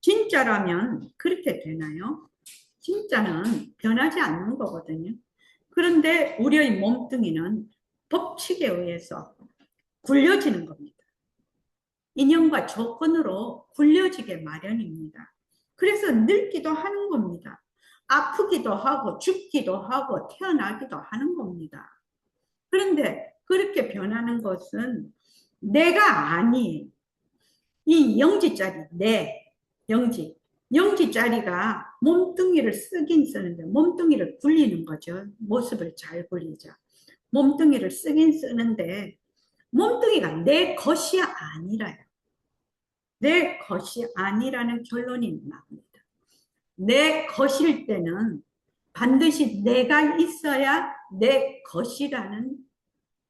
진짜라면 그렇게 되나요? 진짜는 변하지 않는 거거든요. 그런데 우리의 몸뚱이는 법칙에 의해서 굴려지는 겁니다. 인연과 조건으로 굴려지게 마련입니다. 그래서 늙기도 하는 겁니다. 아프기도 하고 죽기도 하고 태어나기도 하는 겁니다. 그런데 그렇게 변하는 것은 내가 아니에요. 이 영지짜리 내 영지 영지짜리가 몸뚱이를 쓰긴 쓰는데 몸뚱이를 굴리는 거죠. 모습을 잘 굴리자. 몸뚱이를 쓰긴 쓰는데 몸뚱이가 내 것이 아니라요. 내 것이 아니라는 결론이 납니다. 내 것일 때는 반드시 내가 있어야 내 것이라는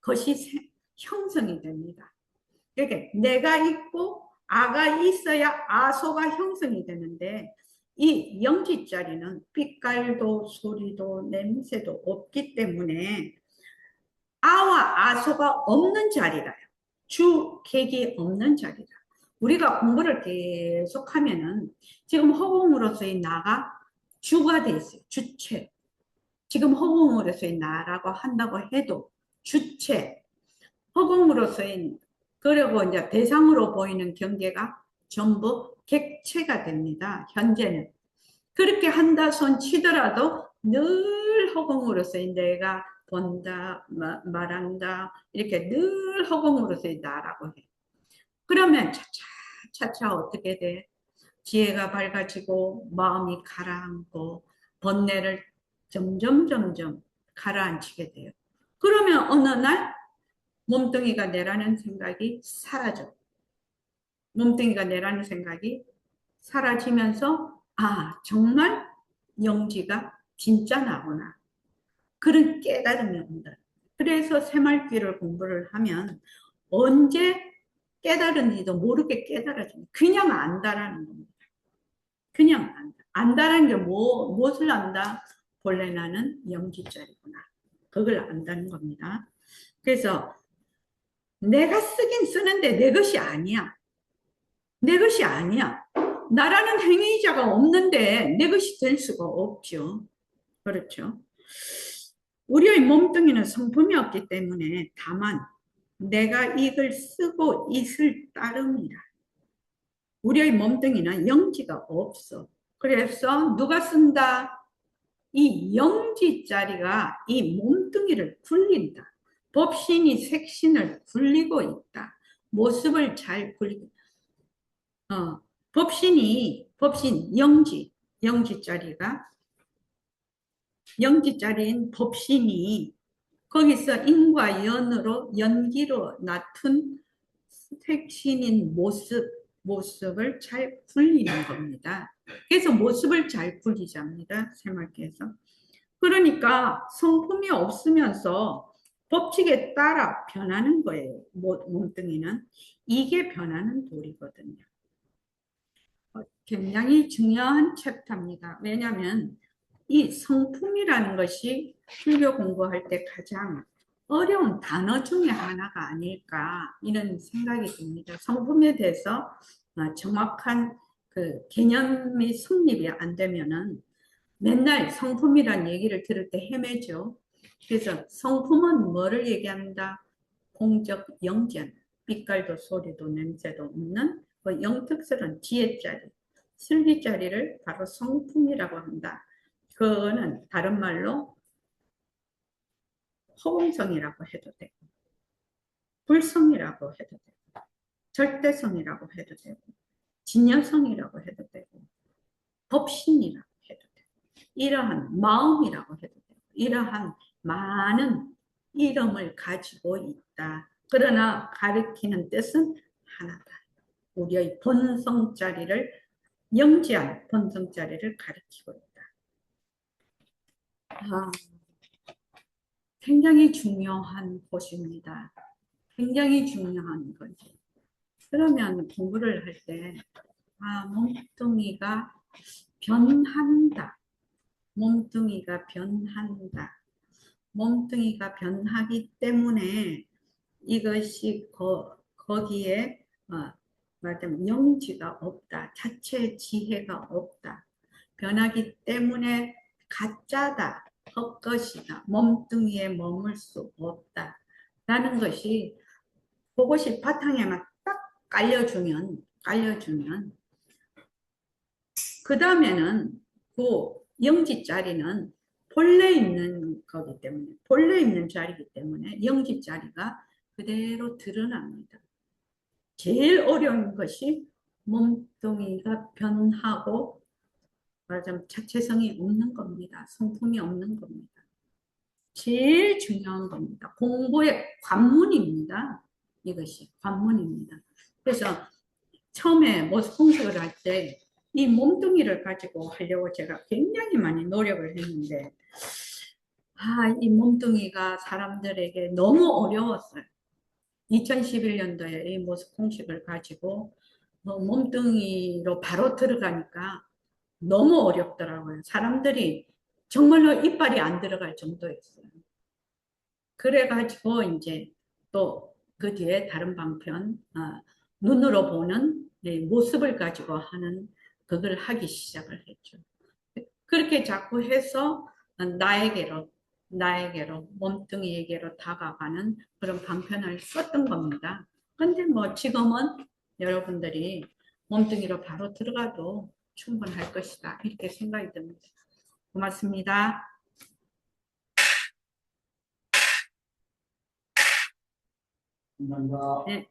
것이 형성이 됩니다. 그러니까 내가 있고 아가 있어야 아소가 형성이 되는데 이 영지자리는 빛깔도 소리도 냄새도 없기 때문에 아와 아소가 없는 자리라요. 주, 객이 없는 자리다. 우리가 공부를 계속 하면은 지금 허공으로서의 나가 주가 돼 있어요. 주체. 지금 허공으로서의 나라고 한다고 해도 주체. 허공으로서의 그리고 이제 대상으로 보이는 경계가 전부 객체가 됩니다. 현재는. 그렇게 한다 손 치더라도 늘 허공으로서의 내가 본다, 말한다, 이렇게 늘 허공으로서의 나라고 해. 그러면 차차 어떻게 돼? 지혜가 밝아지고 마음이 가라앉고 번뇌를 점점 가라앉히게 돼요. 그러면 어느 날 몸뚱이가 내라는 생각이 사라져. 몸뚱이가 내라는 생각이 사라지면서 아 정말 영지가 진짜 나구나. 그런 깨달음이 온다. 그래서 새말귀를 공부를 하면 언제 깨달은지도 모르게 깨달아지는, 그냥 안다라는 겁니다. 그냥 안다. 안다라는 게 무엇을 안다? 본래 나는 영지자리구나. 그걸 안다는 겁니다. 그래서 내가 쓰긴 쓰는데 내 것이 아니야. 내 것이 아니야. 나라는 행위자가 없는데 내 것이 될 수가 없죠. 그렇죠. 우리의 몸뚱이는 성품이 없기 때문에 다만 내가 이걸 쓰고 있을 따름이라. 우리의 몸뚱이는 영지가 없어. 그래서 누가 쓴다? 이 영지자리가 이 몸뚱이를 굴린다. 법신이 색신을 굴리고 있다. 모습을 잘 굴리고, 법신 영지자리인 법신이 거기서 인과 연으로 연기로 나툰 색신인 모습을 잘 굴리는 겁니다. 그래서 모습을 잘 굴리자입니다. 새말께서. 그러니까 성품이 없으면서 법칙에 따라 변하는 거예요. 몸뚱이는. 이게 변하는 도리거든요. 굉장히 중요한 챕터입니다. 왜냐하면 이 성품이라는 것이 불교 공부할 때 가장 어려운 단어 중에 하나가 아닐까 이런 생각이 듭니다. 성품에 대해서 정확한 그 개념이 성립이 안 되면은 맨날 성품이란 얘기를 들을 때 헤매죠. 그래서 성품은 뭐를 얘기한다? 공적 영전, 빛깔도 소리도 냄새도 없는 그 영특스러운 지혜자리, 슬기자리를 바로 성품이라고 한다. 그거는 다른 말로 허공성이라고 해도 되고, 불성이라고 해도 되고, 절대성이라고 해도 되고, 진여성이라고 해도 되고, 법신이라고 해도 되고, 이러한 마음이라고 해도 되고, 이러한 많은 이름을 가지고 있다. 그러나 가리키는 뜻은 하나다. 우리의 본성자리를, 영지한 본성자리를 가리키고 있다. 굉장히 중요한 곳입니다. 굉장히 중요한 거죠. 그러면 공부를 할 때, 몸뚱이가 변한다. 몸뚱이가 변한다. 몸뚱이가 변하기 때문에 이것이 거기에 말하자면 영지가 없다. 자체 지혜가 없다. 변하기 때문에 가짜다. 헛것이다. 몸뚱이에 머물 수 없다. 라는 것이 그것이 바탕에만 딱 깔려주면 그 다음에는 그 영지자리는 본래 있는 거기 때문에 본래 있는 자리이기 때문에 영지자리가 그대로 드러납니다. 제일 어려운 것이 몸뚱이가 변하고 말하자면 자체성이 없는 겁니다. 성품이 없는 겁니다. 제일 중요한 겁니다. 공부의 관문입니다. 이것이 관문입니다. 그래서 처음에 모습 공식을 할 때 이 몸뚱이를 가지고 하려고 제가 굉장히 많이 노력을 했는데 이 몸뚱이가 사람들에게 너무 어려웠어요. 2011년도에 이 모습 공식을 가지고 몸뚱이로 바로 들어가니까 너무 어렵더라고요. 사람들이 정말로 이빨이 안 들어갈 정도였어요. 그래가지고 이제 또 그 뒤에 다른 방편, 눈으로 보는 모습을 가지고 하는 그걸 하기 시작을 했죠. 그렇게 자꾸 해서 나에게로 몸뚱이에게로 다가가는 그런 방편을 썼던 겁니다. 근데 뭐 지금은 여러분들이 몸뚱이로 바로 들어가도 충분할 것이다 이렇게 생각이 듭니다. 고맙습니다. 감사합니다. 네.